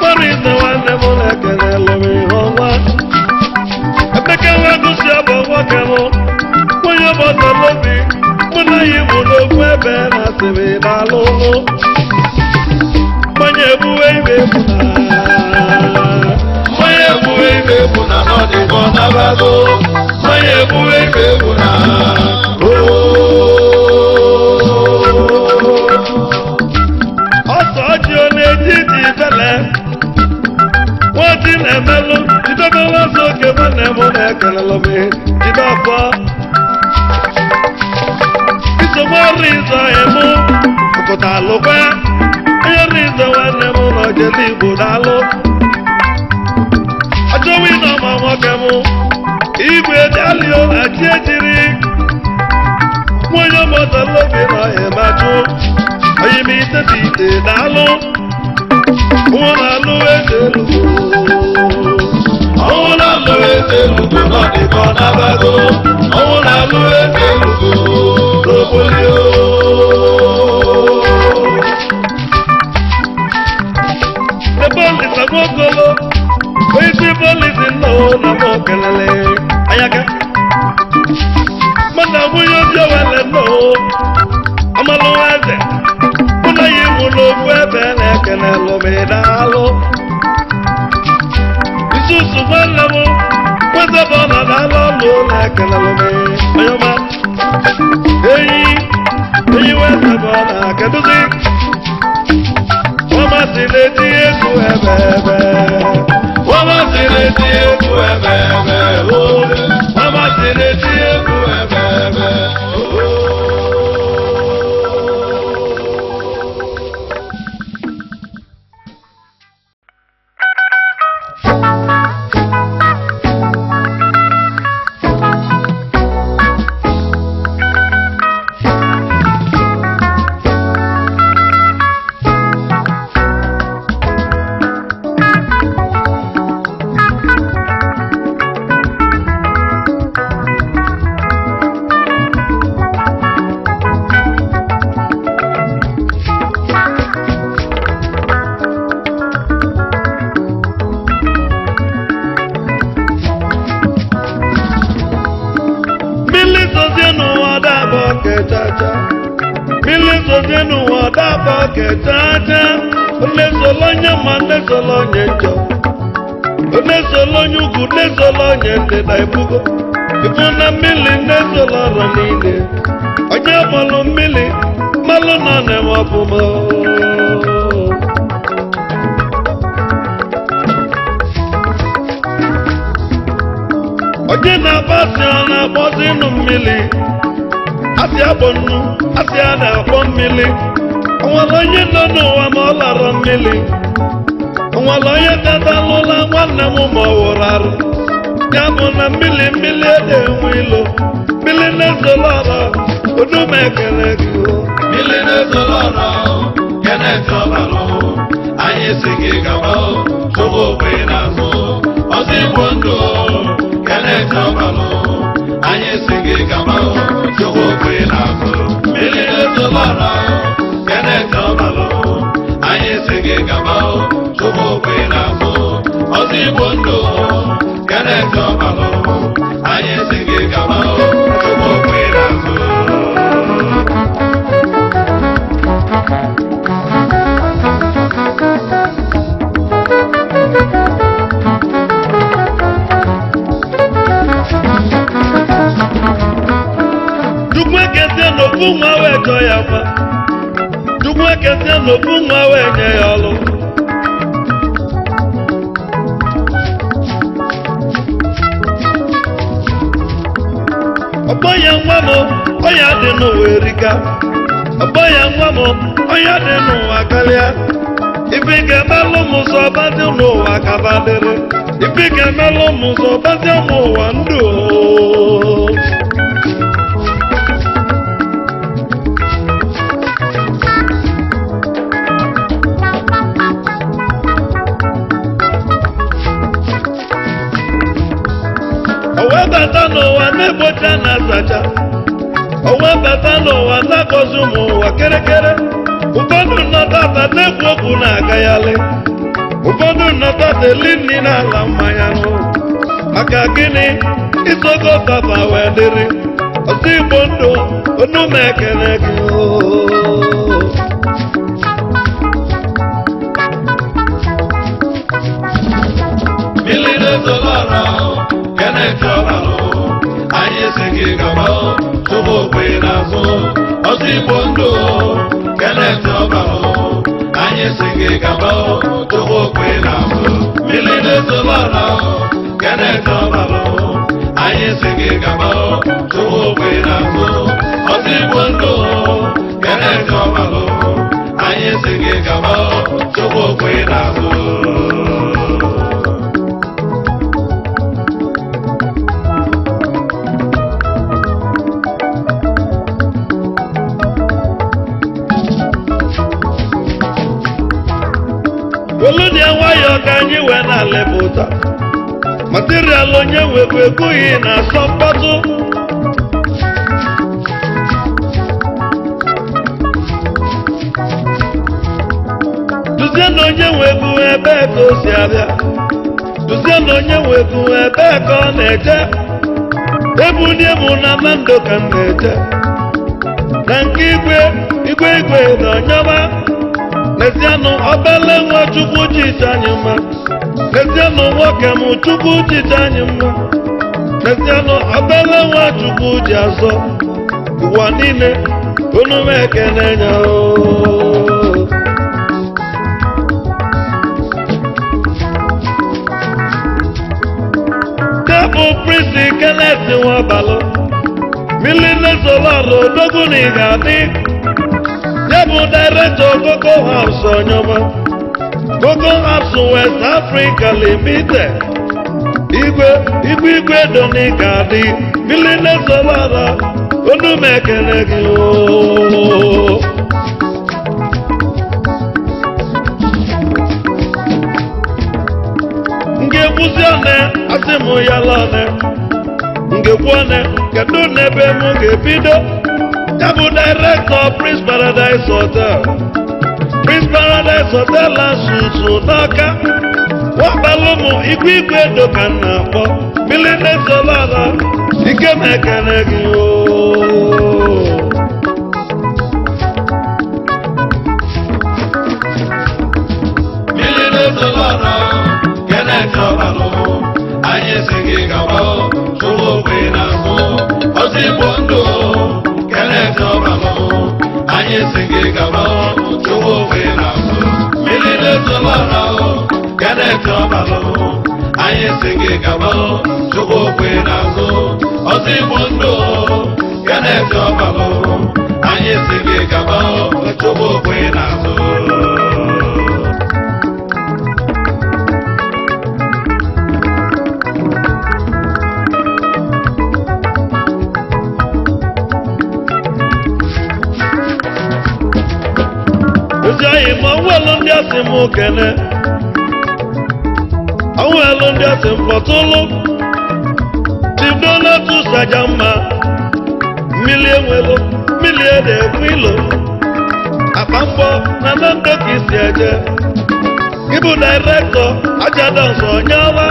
Speaker 3: mara ize nwanne m na-ekelelụme ọnwa Emeka nwa gosi abụ nwoke m onye ọgbọtọ n'obi mụ na ya iwu n'okwu ebe na asịrị n'alụlụ mmanya ebuwe ibe bụ
Speaker 4: Maya ebuwe ibe bụ na n'ọdịbọ nabago Maya ebuwe ibe bụ na
Speaker 3: ọsọ ọjị ọ na-eji dị ibele nwaji na-emelụ jidebere ọzọ oge nwanne m na-ekelelụme jide ọfọ isogbu ọrụ ịzọ emu pụta alụkwa onye ọrụ ịzọ nwanne m na ojele igbo daalụ ajọwa ịnọma nwoke m igwe dalio na chi ejiri nwonye ọmọdalobi na ọhịa majụ onye m itete ite daalụ nwa na-alụ eze elugo
Speaker 4: Ọnwụ na-alụ eze elugo n'ọdịbọ nabago Ọnwụ na-alụ eze elugo n'obolio
Speaker 3: ebe olisa nwokolo onyeisi polisi nnọọ na m okelele anyaka mana nwunye obi owele nnọọ amalụwa eze mụ na ya iwu n'okwu ebe na-ekele lụme daalụ isusu nwanne m nwezebe ọ nọ n'ala ọlụ na-ekele lụme onye ọma enyi wezebe ọ na-akeduzi ọmasị na-eti egwu ebe ebe
Speaker 4: Ọmasị na-eti egwu ebe ebe Ọmasị na-eti egwu ebe ebe
Speaker 3: azacha mmiri zozie n'ụwa daba kechacha onezolo onye ma onezolo onye njọ onezolo onye ugwu onezolo onye ndịda ibugo ibu na mmiri nezolo ọrụ niile onye malụ mmiri malụ nọ na-enwe ọbụma onye na-agbasi ọ na-agbọzi nụ mmiri asị agbọ nnu asị a na-akpọ mmiri onwere onye nọ n'ụwa ma ọ lara mmiri onwere onye datalụla nwanne m ma ọ wụrụ arụ ya bụ na mmiri mmiri ede enwe ilo mmiri na-ezolo ọra odum ekele gị
Speaker 4: mmiri na-ezolo ọra keneti ọbalụ anyị si gị gaba chụbụ ogbe n'azụ ọzọ igbo ndụ keneti ọbalụ anyị si gị gaba chụbụ ogbe n'azụ mmiri na-ezolo ọra keneti ọbalụ anyị si gị gaba chụbụ ogbe n'azụ ọzọ igbo ndụ keneti ọbalụ anyị si gị gaba chụbụ ogbe n'azụ
Speaker 3: n'ofu nwa wee chọọ ya mma Chukwu ekezie n'ofu nwa wee nye ya ọlụ ọgbọ ya nwa m ọya dị n'ụwa erika ọgbọ ya nwa m ọya dị n'ụwa karịa ife ga-emelụ m ụzọ ọbadị n'ụwa kabadịrị ife ga-emelụ m ụzọ ọbadị ụmụ ụwa ndụ owebata n'ụwa na-egbocha na azacha owebata n'ụwa na-agọzi ụmụ ụwa kerekere ụfọdụ nnọtata na-ekwu okwu na-agaghalị ụfọdụ nnọtata eli nri n'ala mmanya nụ maka gịnị isogo tata wee dịrị ọzọ igbo ndụ onu m ekele gị
Speaker 4: mmiri na-ezolo ọra keneti ọbalụ anyị si gị gaba chụbụ ogbe n'azụ ọzọ igbo ndụ keneti ọbalụ anyị si gị gaba chụbụ ogbe n'azụ mmiri na-ezolo ọra keneti ọbalụ anyị si gị gaba chụbụ ogbe n'azụ ọzọ igbo ndụ keneti ọbalụ anyị si gị gaba chụbụ ogbe n'azụ
Speaker 3: oludie nwayọọ ka anyị wee na-alepụta material onye wekwa ekwughị na asọ mkpọtụ duzie na onye nwekwu ebee ka o si abịa duzie na onye nwekwu ebee ka ọ na-eje ebulie m na ndụ ka m na-eje na nke igwe na ọnyọma n'ezianụ obele nwa Chukwu jicha anyị mma n'ezianụ nwoke m Chukwu jicha anyị mma n'ezianụ obele nwa Chukwu ji azọ ụwa niile unu m ekene nya bụ Prince Kenneth Nwabalụ mmiri na-ezolo ọrụ odogwu na ị ga-adị ya bụ director Coco House Onyoma Coco House West Africa Limited igwe donika adị mmiri na-ezolo ọrụ onu m ekele gị ngekwuzi one asị m ya lone ngekwu one kedu n'ebe m ga-ebido ya bụ director Prince Paradise Hotel Prince Paradise Hotel asusu n'aka wabalụ m igwe do ka m na-akpọ mmiri na-ezolo ọrụ ike m ekele gị
Speaker 4: ọbalụ anyị si gị gaba chụwa ogbe n'azụ ozigbo ndụ Kenneth ọbalụ anyị si gị gaba chụwa ogbe n'azụ mmiri na-ezolọra Kenneth ọbalụ anyị si gị gaba chụwa ogbe n'azụ ozigbo ndụ Kenneth ọbalụ anyị si gị gaba chụwa ogbe n'azụ.
Speaker 3: Ojayi ma nwelu ndị asị m kene nwelu ndị asị m pọtụlụ Chidonatus Ajamma mmili enwelu mmili ede ekwu ilo akpa mbọ na Nando ka isi eje ịbụ dairektọ Ajadons Onyeọma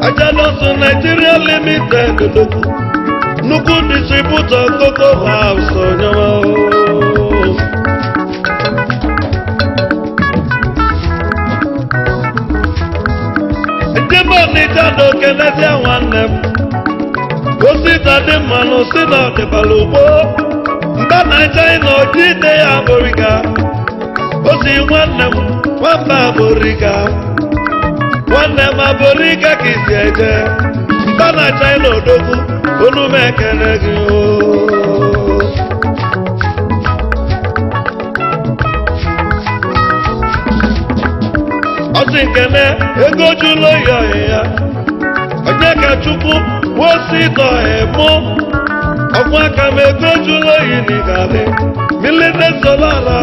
Speaker 3: Ajadons Nigeria Limited nnukwu distributọ Cocoa House Onyeọma Nijado Kenneth nwanne m osita dị mmanụ si na ọdịbala ugbo mba Naịjirịa oji ide ya abụrịga osi nwanne m nwamba abụrịga nwanne m abụrịga ka isi eje mba Naịjirịa odogwu onume ekele gị ọsị nkene ego jụlọ ya ya onye ka Chukwu wosi dọ emo ọgwụ aka m ego jụlọ yi n'igale milite solara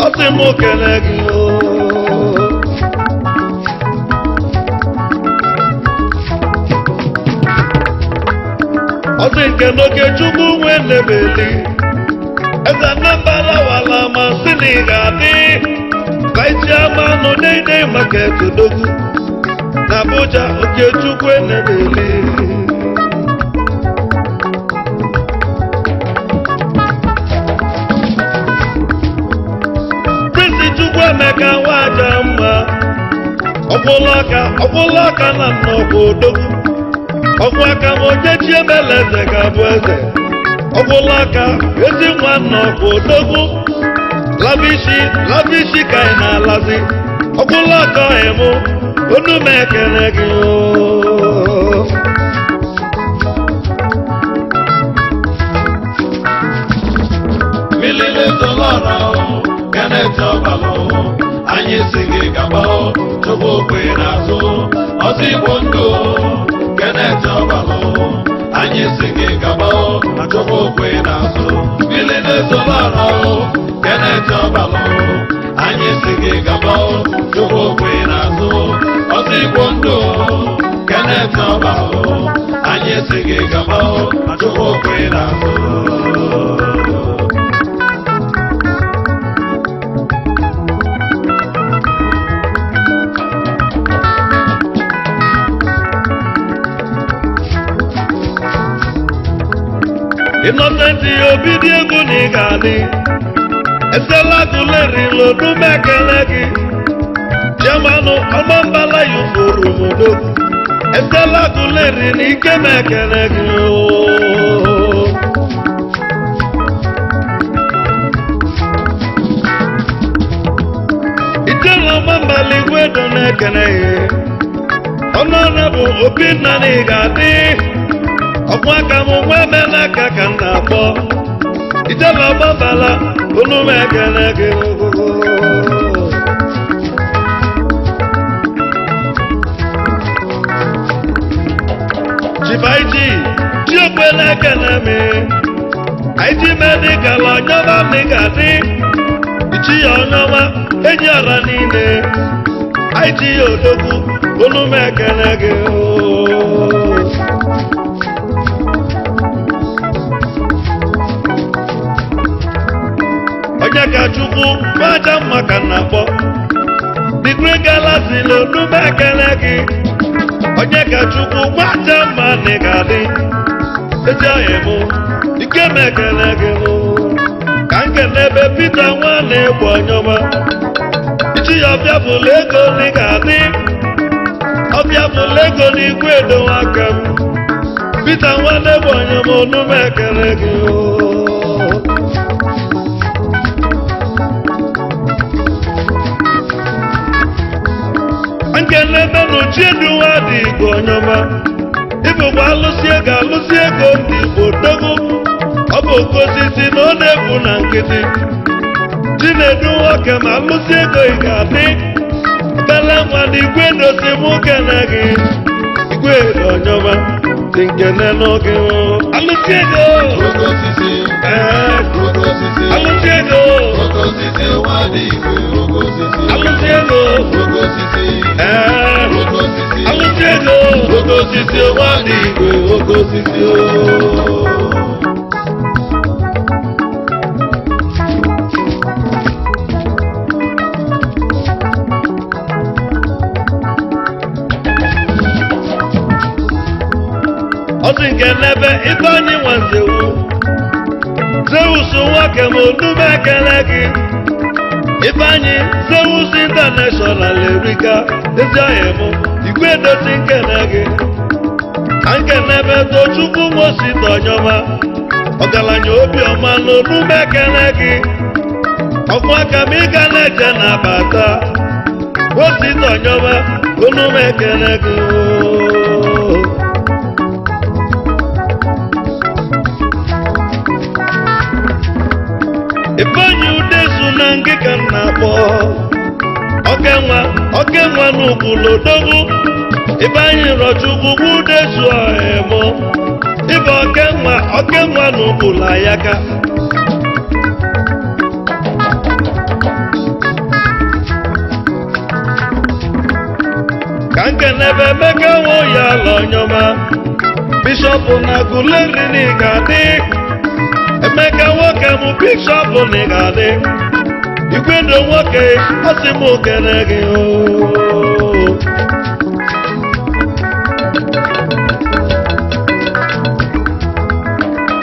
Speaker 3: ọsị m kele gị ọsị nkene oke Chukwu nwe nebeli eze Anambra wala ma si n'igade Chairman Day Market Dogu n'Abuja Okechukwu Enebeli Prince Chukwuemeka Nwajamma ọbụlaka na nnọkwa Odogwu ọgwụ aka m onye Chiebeleze ga-abụ eze ọbụlaka ezi nwa nnọkwa Odogwu lavishi ka ị na-alazi ọbụla aka emu onume ekele gị
Speaker 4: milile zolọra Kenneth ọbalụ anyị si gị gaba chụwa ogbe n'azụ ozigbo ndụ Kenneth ọbalụ anyị si gị gaba chụwa ogbe n'azụ milile zolọra Kenneth ọbalụ anyị si gị gaba chụwa ogbe n'azụ ozigbo ndụ Kenneth ọbalụ anyị si gị gaba chụwa ogbe n'azụ.
Speaker 3: Innocent Obidi egwu na ị ga-adị Estela Guleri l'onume ekele gị Chairman Ọmambala yufuru Odogwu Estela Guleri na ike m ekele gị Ijele Ọmambala igwe do na-ekele ya ọnụọnụ bụ Obinna na ị ga-adị ọgwụ aka m nwa emela aka ka m na-akpọ Ijele Ọmambala onume ekele gị Chifaiji Chiokwele ekele m Aiji Medical Onyeọma m ga-adị Ichi ya Onyeọma enyi ọra niile Aiji ya Odogwu onume ekele gị onye ka Chukwu Nwajamma ka na-akpọ The Great Galaxy l'onume ekele gị onye ka Chukwu Nwajamma na ị ga-adị ezi ọhịa mụ ike m ekele gị ka nkele ebe Peter nwanne egwu Onyeọma ichi ya ọbịa bụla ego na ị ga-adị ọbịa bụ lego n'igwe edowe aka m Peter nwanne bụ onye m onu m ekele gị nkele menụ chieduwa dị Igbo onyoma ịbụkwa alụsị ego ndị Igbo dogo ọ bụ oke osisi na ọ na-ebu na nkịtị Chinedu nwoke ma alụsị ego ị ga-adị bele nwa na igwe dosi mụ kene gị igwe onyoma dị nkene n'oge alụsị ego alụsị ego alụsị ego alụsị ego oke osisi nwa dị igwe oke osisi ọsị nke n'ebe ibe anyị nwanzewu Zeus nwoke ma onume ekele gị ibe anyị Zeus International erika ezi ọhịa mụ igwe dozi nkene gị ka nkenebe Tochukwu Mosita Onyoma ọgaranya obiọma na onume ekele gị ọkwa aka m ịga na-eje na-abata Mosita Onyoma onume ekele gị Ifeanyi Udezu na ngị ka m na-akpọ okenwa n'Ugwulodogwu Ifeanyi Rochukwu Udezu ọhemo ibe okenwa n'Ugwulayaka ka nkenebe Emeka Nwoyala Onyoma Bishọp na Aguleri n'Igadi Emeka nwoke mụ bishọp n'Igadi Igwedo nwoke ọsị m okene gị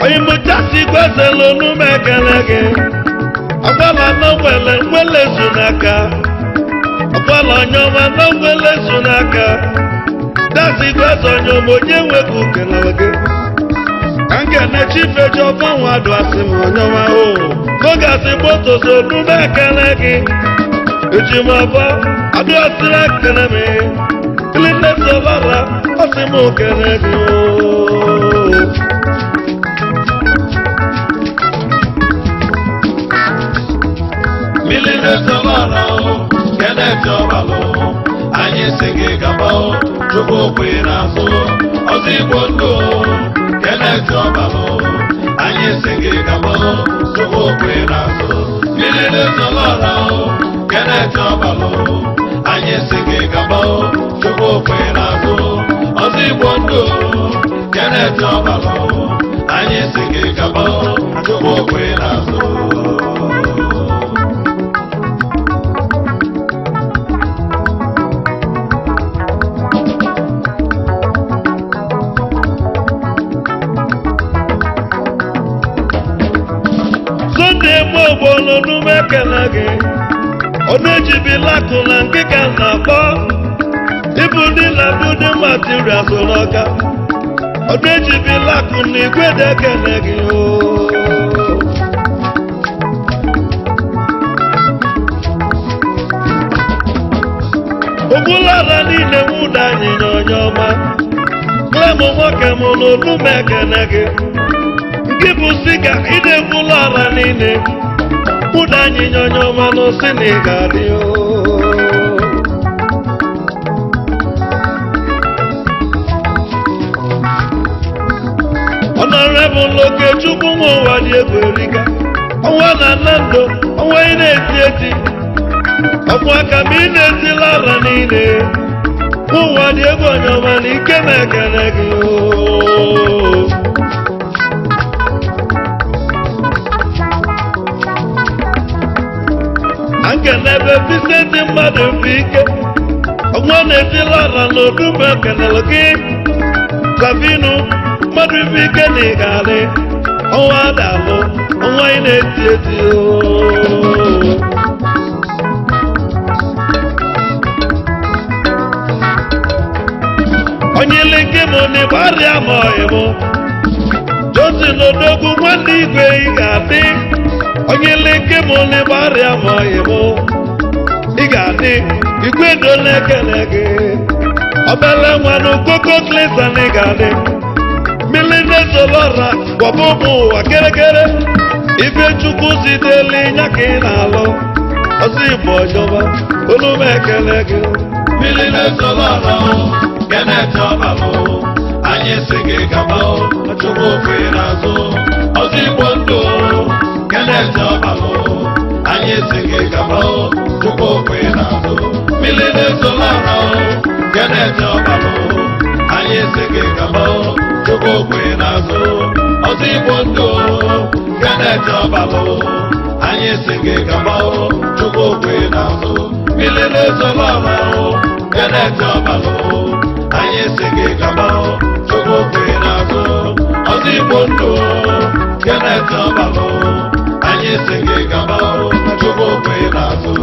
Speaker 3: onye mụchasị gwezela onu m ekele gị ọgbala na nwele zu n'aka ọgbala Onyoma na nwele zu n'aka dasị gweze Onyoma onye nwegị ukele gị ka nkene chifeji ọfanwa adụ asị m Onyoma n'oge asị motozi onu m ekele gị eji m ọbọ adụ asịrị ekele m Klinesolara ọsị m okele gị
Speaker 4: Klinesolara Kenneth Ọbalụ anyị si gị gaba Chukwu okwe n'azụ ọzọ Igbo ndụ Kenneth Ọbalụ anyị si gị gaba Chukwu okwe n'azụ Klinesolara Kenneth Ọbalụ anyị si gị gaba Chukwu okwe n'azụ ọzọ Igbo ndụ Kenneth Ọbalụ anyị si gị gaba Chukwu okwe n'azụ
Speaker 3: onu m ekele gị ọ na-ejibila akụ na nke ka na-akpọ ịbụ ndị na-abụ ndị material so n'ọka ọ na-ejibila akụ na igwe dị ekele gị Ogbulara niile nwụda anyịnya Onyoma Clem nwoke m na onu m ekele gị nke bụ siga ị na-egbulara niile ụda anyịnya Onyoma n'osi na ị ga-adị Honorable Okechukwu Nwowa dị egwu erika ọnwa na Nando ọnwa ị na-eti eti ọkwa aka ma ị na-etila ala niile Nwowa dị egwu Onyoma na ike na-ekele gị nkenebe Vincent mmadụ mfe ike ọnwa na-etila ala n'odu m ekenelụ gị Savinu mmadụ mfe ike na ị ga-adị ọnwa adalụ ọnwa ị na-eti eti moni bari amoyemo Johnson odogwu nwanne igwe ị ga-adị onye leke moni bari amoyemo ị ga-adị igwe dole ekele gị obele nwanụ koko klesa na ị ga-adị mmiri zolora gwọbụ ụwa kerekere ife chukwu zideli nya ka ị na-alụ ọsọ igbo ọjọba olume ekele gị
Speaker 4: mmiri zolora Kenneth Ọbalụ anyị si gị gaba chukwu okwe n'azụ ọsọ igbo ndụ Kenneth Ọbalụ anyị si gị gaba chukwu okwe n'azụ mmiri zolora Kenneth Ọbalụ anyị si gị gaba chukwu okwe n'azụ ọsọ igbo ndụ Kenneth Ọbalụ anyị si gị gaba chukwu okwe n'azụ mmiri zolora Kenneth Ọbalụ anyị si gị gaba chukwu okwe n'azụ ọsọ igbo ndụ Kenneth Ọbalụ anyị si gị gaba chukwu okwe n'azụ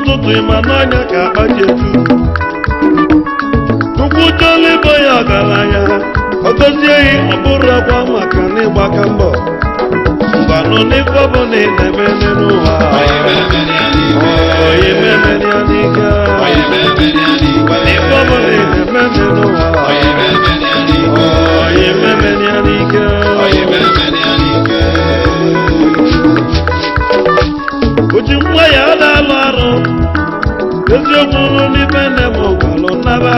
Speaker 3: ntụtụ ịma n'anya ka akpajeju tukwu jolibo ya ọgaranya ọ gọzieghị ọ bụrụ ọgwa maka na ịgbaka mbọ mgbanụ n'ife ọ bụ na ị na-eme n'ụwa onye memere ya n'ike n'ife ọ bụ na ị na-eme n'ụwa onye memere ya n'ike oji nwa ya na-alụ arụ eziokwu nrụ n'ibe nne m gwalụ nnaba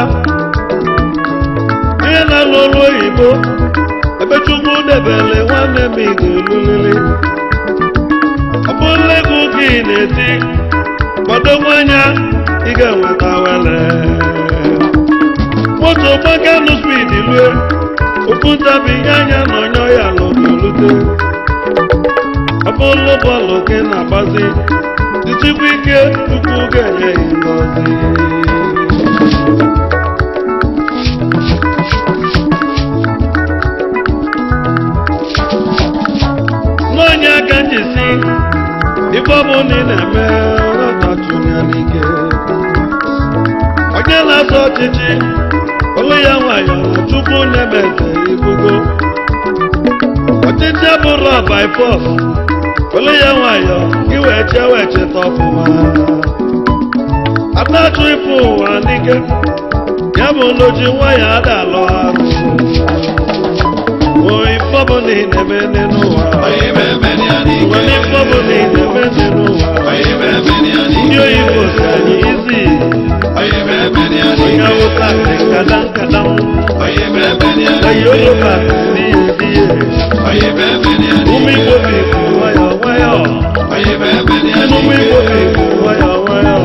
Speaker 3: ihe na-alụ ọrụ oyibo ebe Chukwu debele nwanne m ị ga-elulili ọ bụrụ ego gị na-eti kwado nwanya ị ga-enweta wele moto gbakanu spid lue okwu ntabi ihe anya na onye ọya lụgalute ọ bụrụ bọọlụ gị na-agbazi tichikwa ike Chukwu ga-enye ya ngọzi n'onye aka njisi ife ọ bụ na ị na-eme ọtachụnya n'ike onye na-azọ ọchịchị olu ya nwayọ Chukwu na-eme eze ibugo ọchịchị abụrụ by force olu ya nwayọ gị wee cheta ọfụma atachụ ife ụwa n'ike ya bụ n'oji nwayọ ada alọ arụ ife ọ bụ na ị na-eme n'ụwa ife ọ bụ na ị na-eme n'ụwa ndị oyibo si anyị izi onye awụsa si nkadam onye oloba si die ụmụ Igbo bi nwayọ nwayọ ụmụ Igbo bi nwayọ nwayọ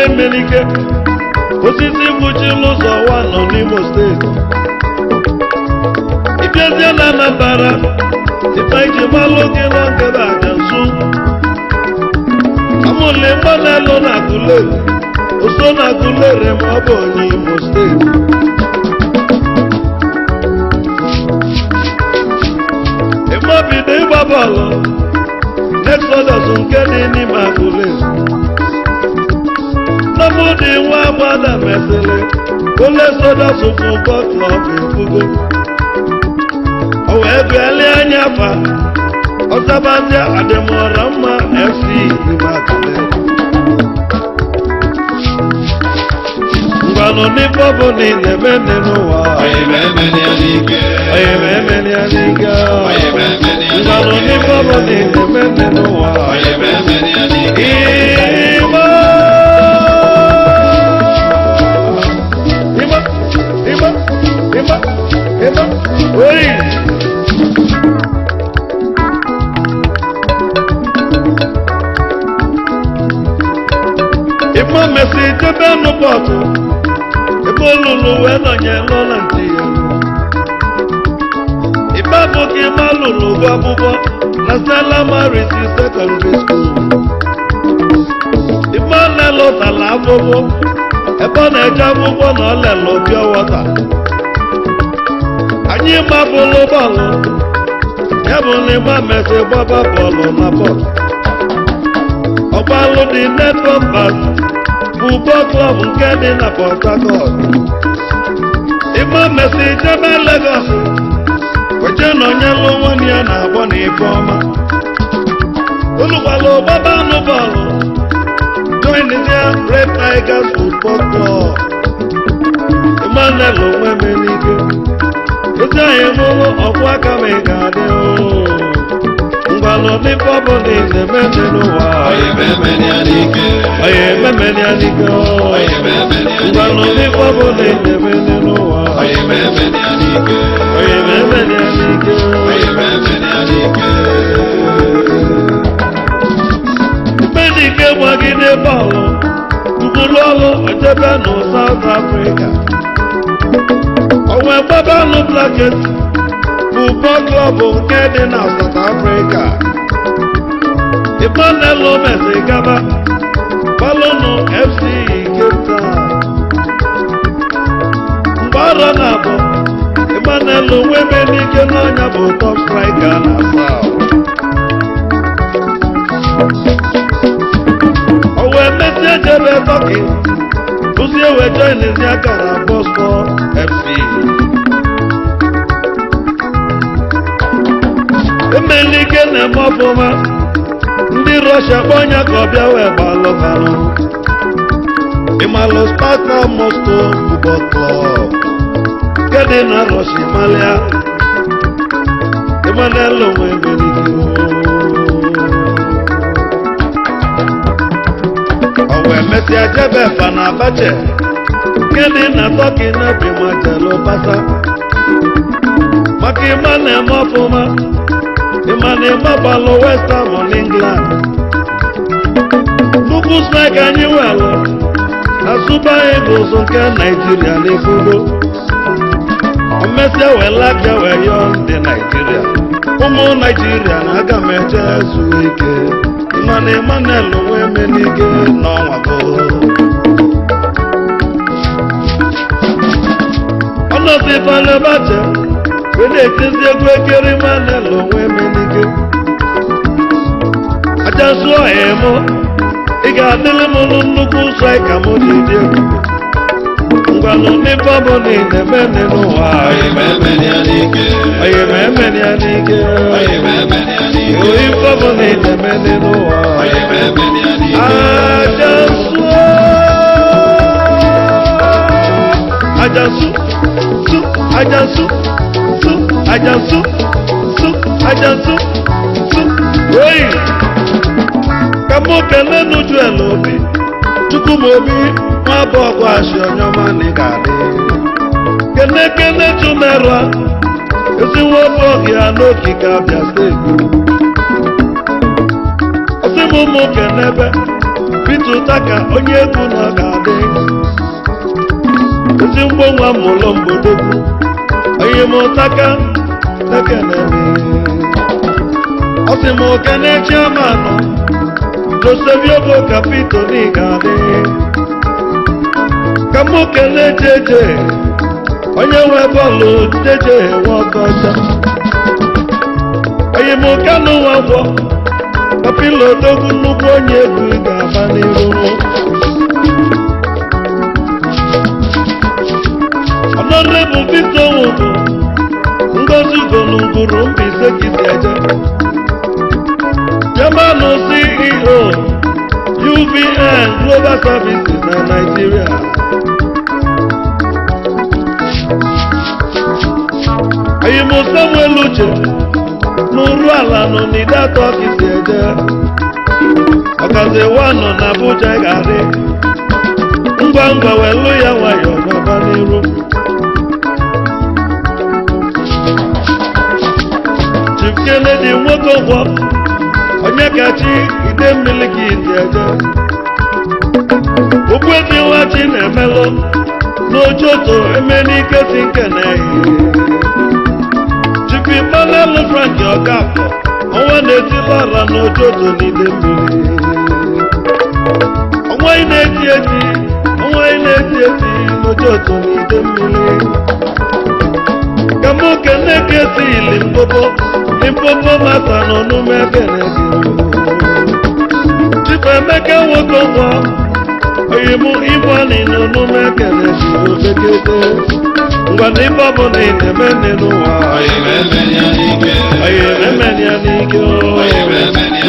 Speaker 3: Emenike osisi mgbuchiri ụzọ wa nọ n'Imo steeti ịbịazie na Anambra ife iji gbalụ gị na ngebe Ajansu amụle mgbanelu na Agụleri oso na Agụleri ma ọ bụ onye Imo steeti ịmabido ịgba bọọlụ Exodus nke dị n'ime Agụleri Namudi nwa agbada mesịrị Ole Exodus football club ebugo o wee bịalie anya afa Ọsabandị Adịmọra Mma FC n'ime Agụleri ngwanụ n'ife bụ na ị na-eme n'ụwa
Speaker 4: Oye memeni alike
Speaker 3: ngwanụ n'ife bụ na ị na-eme n'ụwa
Speaker 4: Oye memeni alike
Speaker 3: Ima oyi Ima mesi jebe n'ụbọchị ebe olulu wee nọnye n'ụlọ ntị ya Ibe bụ ka ịma lụrụ ụgwọ akwụkwọ na Stella Marisi Secondary School Ima na-elụtala akwụkwọ ebe ọ na-eje akwụkwọ na ọ lelụ pure water anyị gbapụlụ bọọlụ ya bụ na ịgba mesị gbaba bọọlụ na bọọlụ ọgbalụ dị Network Pass football club nke dị na Port Harcourt ịgba mesị jebe Lagos weje na onyelụ nwanne ya na-agbọ na Ifeọma ụlụgbalụ gbaba anụ bọọlụ join the Red Tigers football club Emmanuel Onwemenike ezi anyị mụrụ ọkwụ aka ma ị ga-adị ngwanụ n'ife ọ bụ na ị na-eme n'ụwa
Speaker 4: Oye memeni alike
Speaker 3: ngwanụ n'ife ọ bụ na ị na-eme n'ụwa
Speaker 4: Oye memeni alike
Speaker 3: Emenike gbagide bọọlụ ugwulu ọlụ ojebe na South Africa onwe gbabanụ Blackett football club nke dị na South Africa Emmanuel Messi gaba balụnụ FC Cape Town mgbe arọ na-abụ Emmanuel Onwemenike n'ọnya bụ top striker na South o wee mesie jebe Turkey Lucie wee join ezi akara Boston FC Emenike na-eme ọfụma ndị Russia kpọnya ka ọ bịa wee gbalụ balụ ịmalụ Sparta Moscow football club nke dị na Russia malia Emmanuel Onwemenike o wee mesịa jebe Fenerbahce nke dị na Turkey na Bimajelo Basa maka ịma na-eme ọfụma ịma na ịma gbalụ West Ham n'England nnukwu strike anyị welụ na Super Eagles nke Nigeria n'efugo o mesịa wee lapịa wee yọọ ndị Nigeria ụmụ Nigeria na aga m eje zuo ike ịma na Emmanuel Onwemenike n'ọnwa bụ ọnọdụ Fenerbahce wee na-etizi egwu ekere Emmanuel Onwemenike Ajansu ọhịmụ ị ga-adịrị m nnukwu ụzọ ka m ji dị egwu ngwanụ n'ife ọ bụ na ị na-eme n'ụwa
Speaker 4: Oye memeni alike
Speaker 3: ife ọ bụ na ị na-eme n'ụwa
Speaker 4: Oye memeni alike
Speaker 3: Ajansu oyi ka mụ kele n'uju ele Obi Chukwumobi nwa bụ ọgụ ashị onyeọma na ị ga-adị kene Chumerua ezi nwa ofe ọhịa n'okike Abia steeti ọsị m ụmụ kenebe Peter Utaka onye egwu na ọ ga-adị ezi mgbo nwa mụlọ mbodogwu onye m Utaka ekene ọ sị m okene chiamanụ Josebiobo ka Peter ni ga-adị ka m okene jeje onye nwe bọọlụ jeje nwa ọkọcha onye m Kanu Nwankwo Kapilo odogwu nnukwu onye egwu ga-agba n'iru Honorable Victor Nwoko Ngozi Ugonu Mbaise Kisi Eje Chairman CEO UVN Global Services na Nigeria Ayimo Samuel Uche n'uru ala nọ n'Idatọ Kisi Eje Ọkazi nọ na Abuja ga-adị ngwa welu ya nwayọ gaba n'iru Chief Kennedy Nwokogwo onye kachi ide mmiri Kisi Eje Ogbuefi nwachi na-emelụ n'Ojoto Emenike si Nkenehi Chief Emmanuel Frank Okafọ ọnwa na-etila ọra n'Ojoto n'ide mmiri ọnwa ị na-eti n'Ojoto n'ide mmiri ka mụ kene kesi Limpopo mata n'ọnụme ekene gị Chief Emeka Nwokogwo onye mụ ịgbani n'ọnụme ekene gị obekete ngwa na ife ọbụla ị na-eme n'ụwa onye na-emeni ya n'ike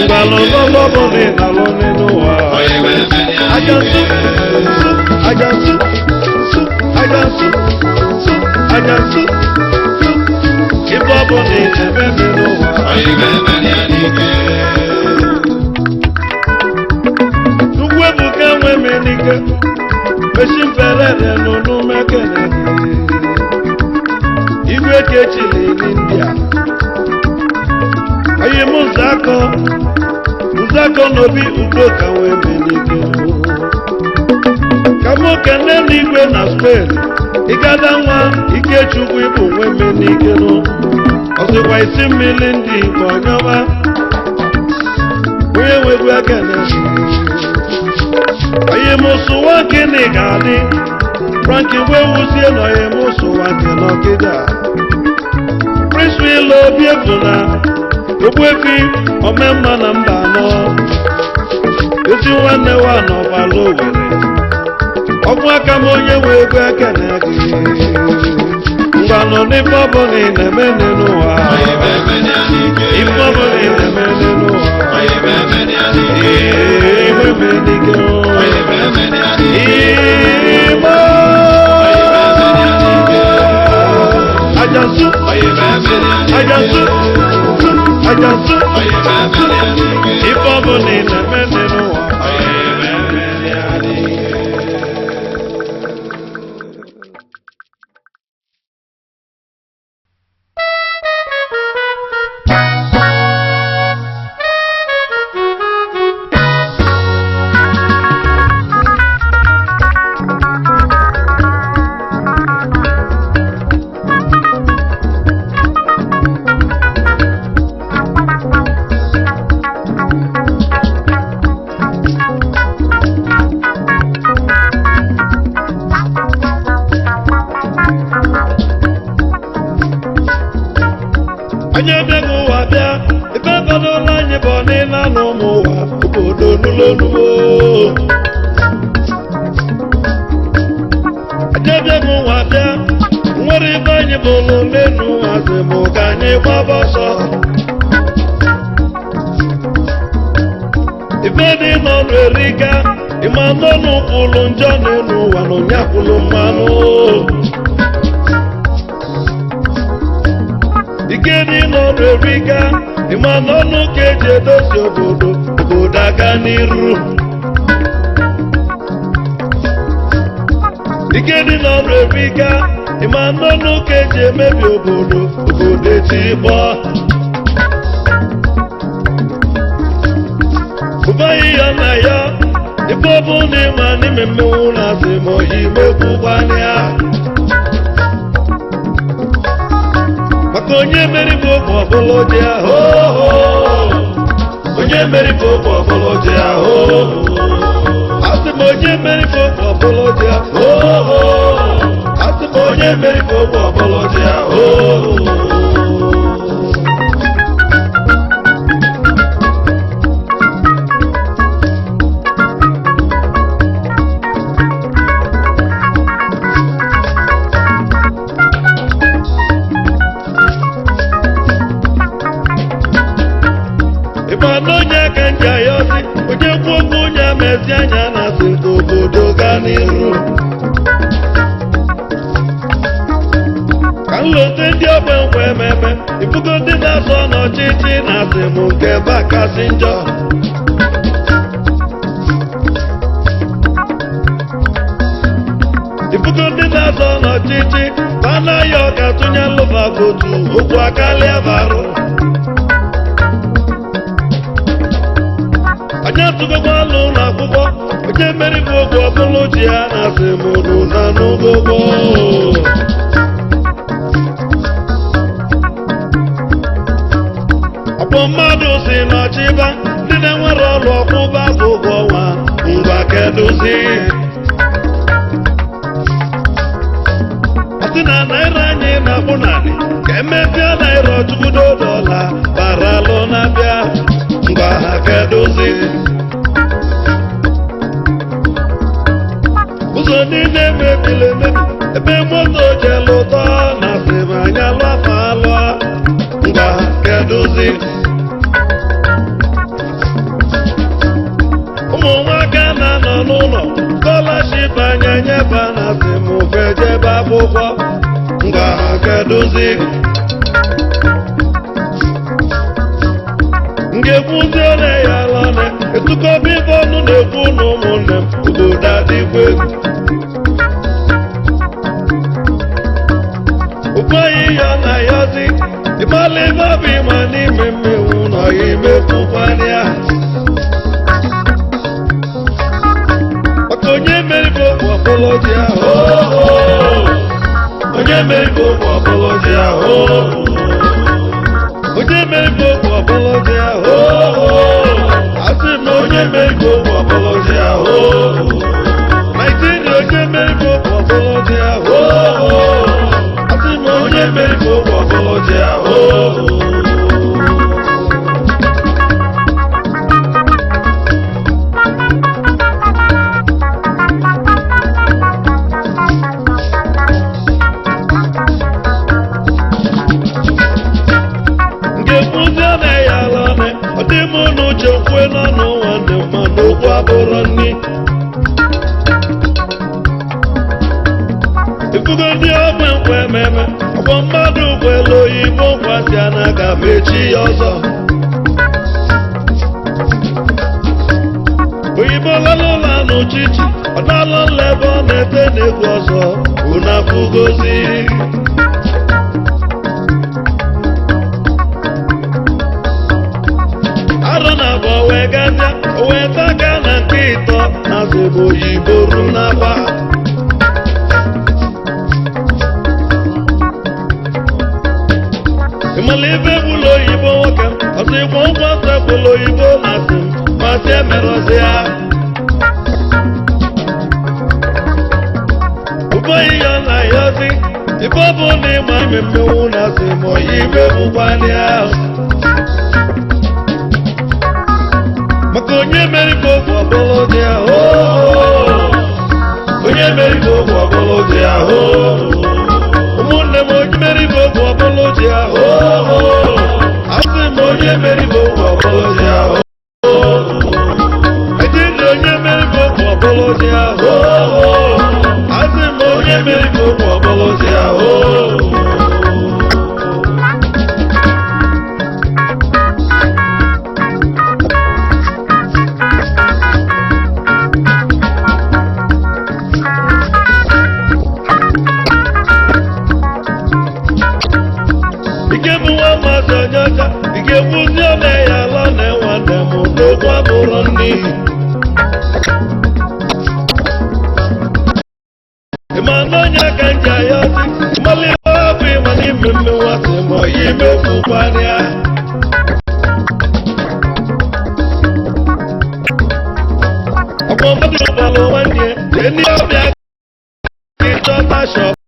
Speaker 3: ngwa n'ọlọlọ ọbụla ị na-alụ n'ụwa ajansu ife ọbụla ị na-eme n'ụwa Chukwu ebuka nwe menike Meshi mperere n'ọnụme ekene gị Igwe kechili n'India onye m Nzakọ n'obi Udoka nwe menike ka m kene n'igwe na Spain Igada nwa Ikechukwu ịbụ nwe menike ọsịkwa isi mmiri ndị Igbo ọnyọma onye nwegwu ekene onye m Ụsụwa gịnị ga-adị Frankie Nwewuzie na onye m Ụsụwa gị n'Ọkịja Prince Will Obiefuna Ogbuefi omemma na mba anọ ezi nwanne wa n'ọbala Owere ọgwụ aka m onye nwe ego ekene gị ngwa nọ n'ife ọbụla ị na-eme n'ụwa ife ọbụla ị na-eme n'ụwa Ajansu ife ọbụla ị na-eme n'ụwa onye bịaghị ụwa bịa ebe badola anyị bụ ọnịna n'ụmụ ụwa obodo n'ụlọnumo onye bịaghị ụwa bịa nwere ibe anyị bụ ụlọ n'enu azị mụ ka anyị gbaba ọsọ ibe dị n'ọnụ erika ịma n'ọnụ kwụlụ njọ n'enu ụwa na onye kwụlụ mmanụ ike dị n'ọnụ erika ịma n'ọnụ ka eji edozi obodo aga n'iru ike dị n'ọnụ erika ịma n'ọnụ ka eji emebi obodo echi gbọ ụbaghị ya na ya ife ife bụ na ịma n'ime mmenwu na asị ma oyi mekwukwanya maka onye meri bụ okwu ọbụla dị ahụ onye meri bụ okwu ọbụla dị ahụ asị m onye meri bụ okwu ọbụla dị ahụ asị m onye meri bụ okwu ọbụla dị ahụ n'onye ka nja ya ọsị onye kwu okwu onye amezi anya na asị nke obodo gaa n'iru ka nlote ndị ogbe nkwa ememe ifugo ndị na-azọ n'ọchịchị na asị m nke ebe a kasị njọ ifugo ndị na-azọ n'ọchịchị ka anaghị ọ ga-atụnye nlụba votu okwu akarịa barụ onye atụgokwa alụ ụlọ akwụkwọ onye mmeri bụ okwu ọbụla ji ya na asị m unu na n'ugogbo ọkpọ mmadụ si n'ọchịba ndị na-enwere ọrụ ọkwụba bụ ụgwọ ọnwa ngwa keduzi ọsị na naira anyị na-akpụ narị ka emepịa naira ọchụkwudo dọla bara alụ na-abịa ngwa ha keduzi ụzọ niile mebiri emebi ebe moto jelu ụtọ na asịm anya lụafa alụa ngwa ha keduzi ụmụ nwoke na-anọ n'ụlọ skọlaship anya nyeba na asịm fejebe akwụkwọ ngwa ha keduzi ga-ekwuzi ole ya alọne etukọba ibe ọnụ na-ekwu na ụmụnne m obodo adịkwa egwu ụbọghị ya na yazi ịgbala ebe bụ ịma n'ime mmewu na ọya imekwukwanịa maka onye meribe okwu ọbụla dị ahụ onye meribe okwu ọbụla dị ahụ onye meribe okwu ọbụla dị ahụ asị m onye meribe okwu ọbụla dị ahụ Naijiria onye meribe okwu ọbụla dị ahụ asị m onye meribe okwu ọbụla dị ahụ chekwe n'ọnụ nwanne m mana okwu abụrụ nni ifugo ndị ogbe nkwa ememe ọgbọ mmadụ ụgbọelu oyibo nkwasị anaga ma echi ya ọzọ oyibo lara ụlọ n'uchichi ọ dala nla ebe ọ na-ete n'egwu ọzọ unu afụgozi arọ na abụ wee gaja wee taga na nke ịtọ na zebo oyibo ru n'agba ịmala ibe bụlụ oyibo nwoke ọsọ igbo ngwa sepụlụ oyibo na asị masị emerọzi ya ụbọghị ya na yazi ibe ọ bụ na ịma mmemmenwu na asị ma oyi ibe bụkwanị ahụ maka onye meribe okwu ọbụla dị ahụ onye meribe okwu ọbụla dị ahụ ụmụnne m onye meribe okwu ọbụla dị ahụ asị m onye meribe okwu ọbụla dị ahụ Naijiria onye meribe okwu ọbụla dị ahụ asị m onye meribe okwu ọbụla dị ahụ onye ka nja ya ọsị mmalị ọbụ ịma n'ime mmewasị ma oyi mefukwarịa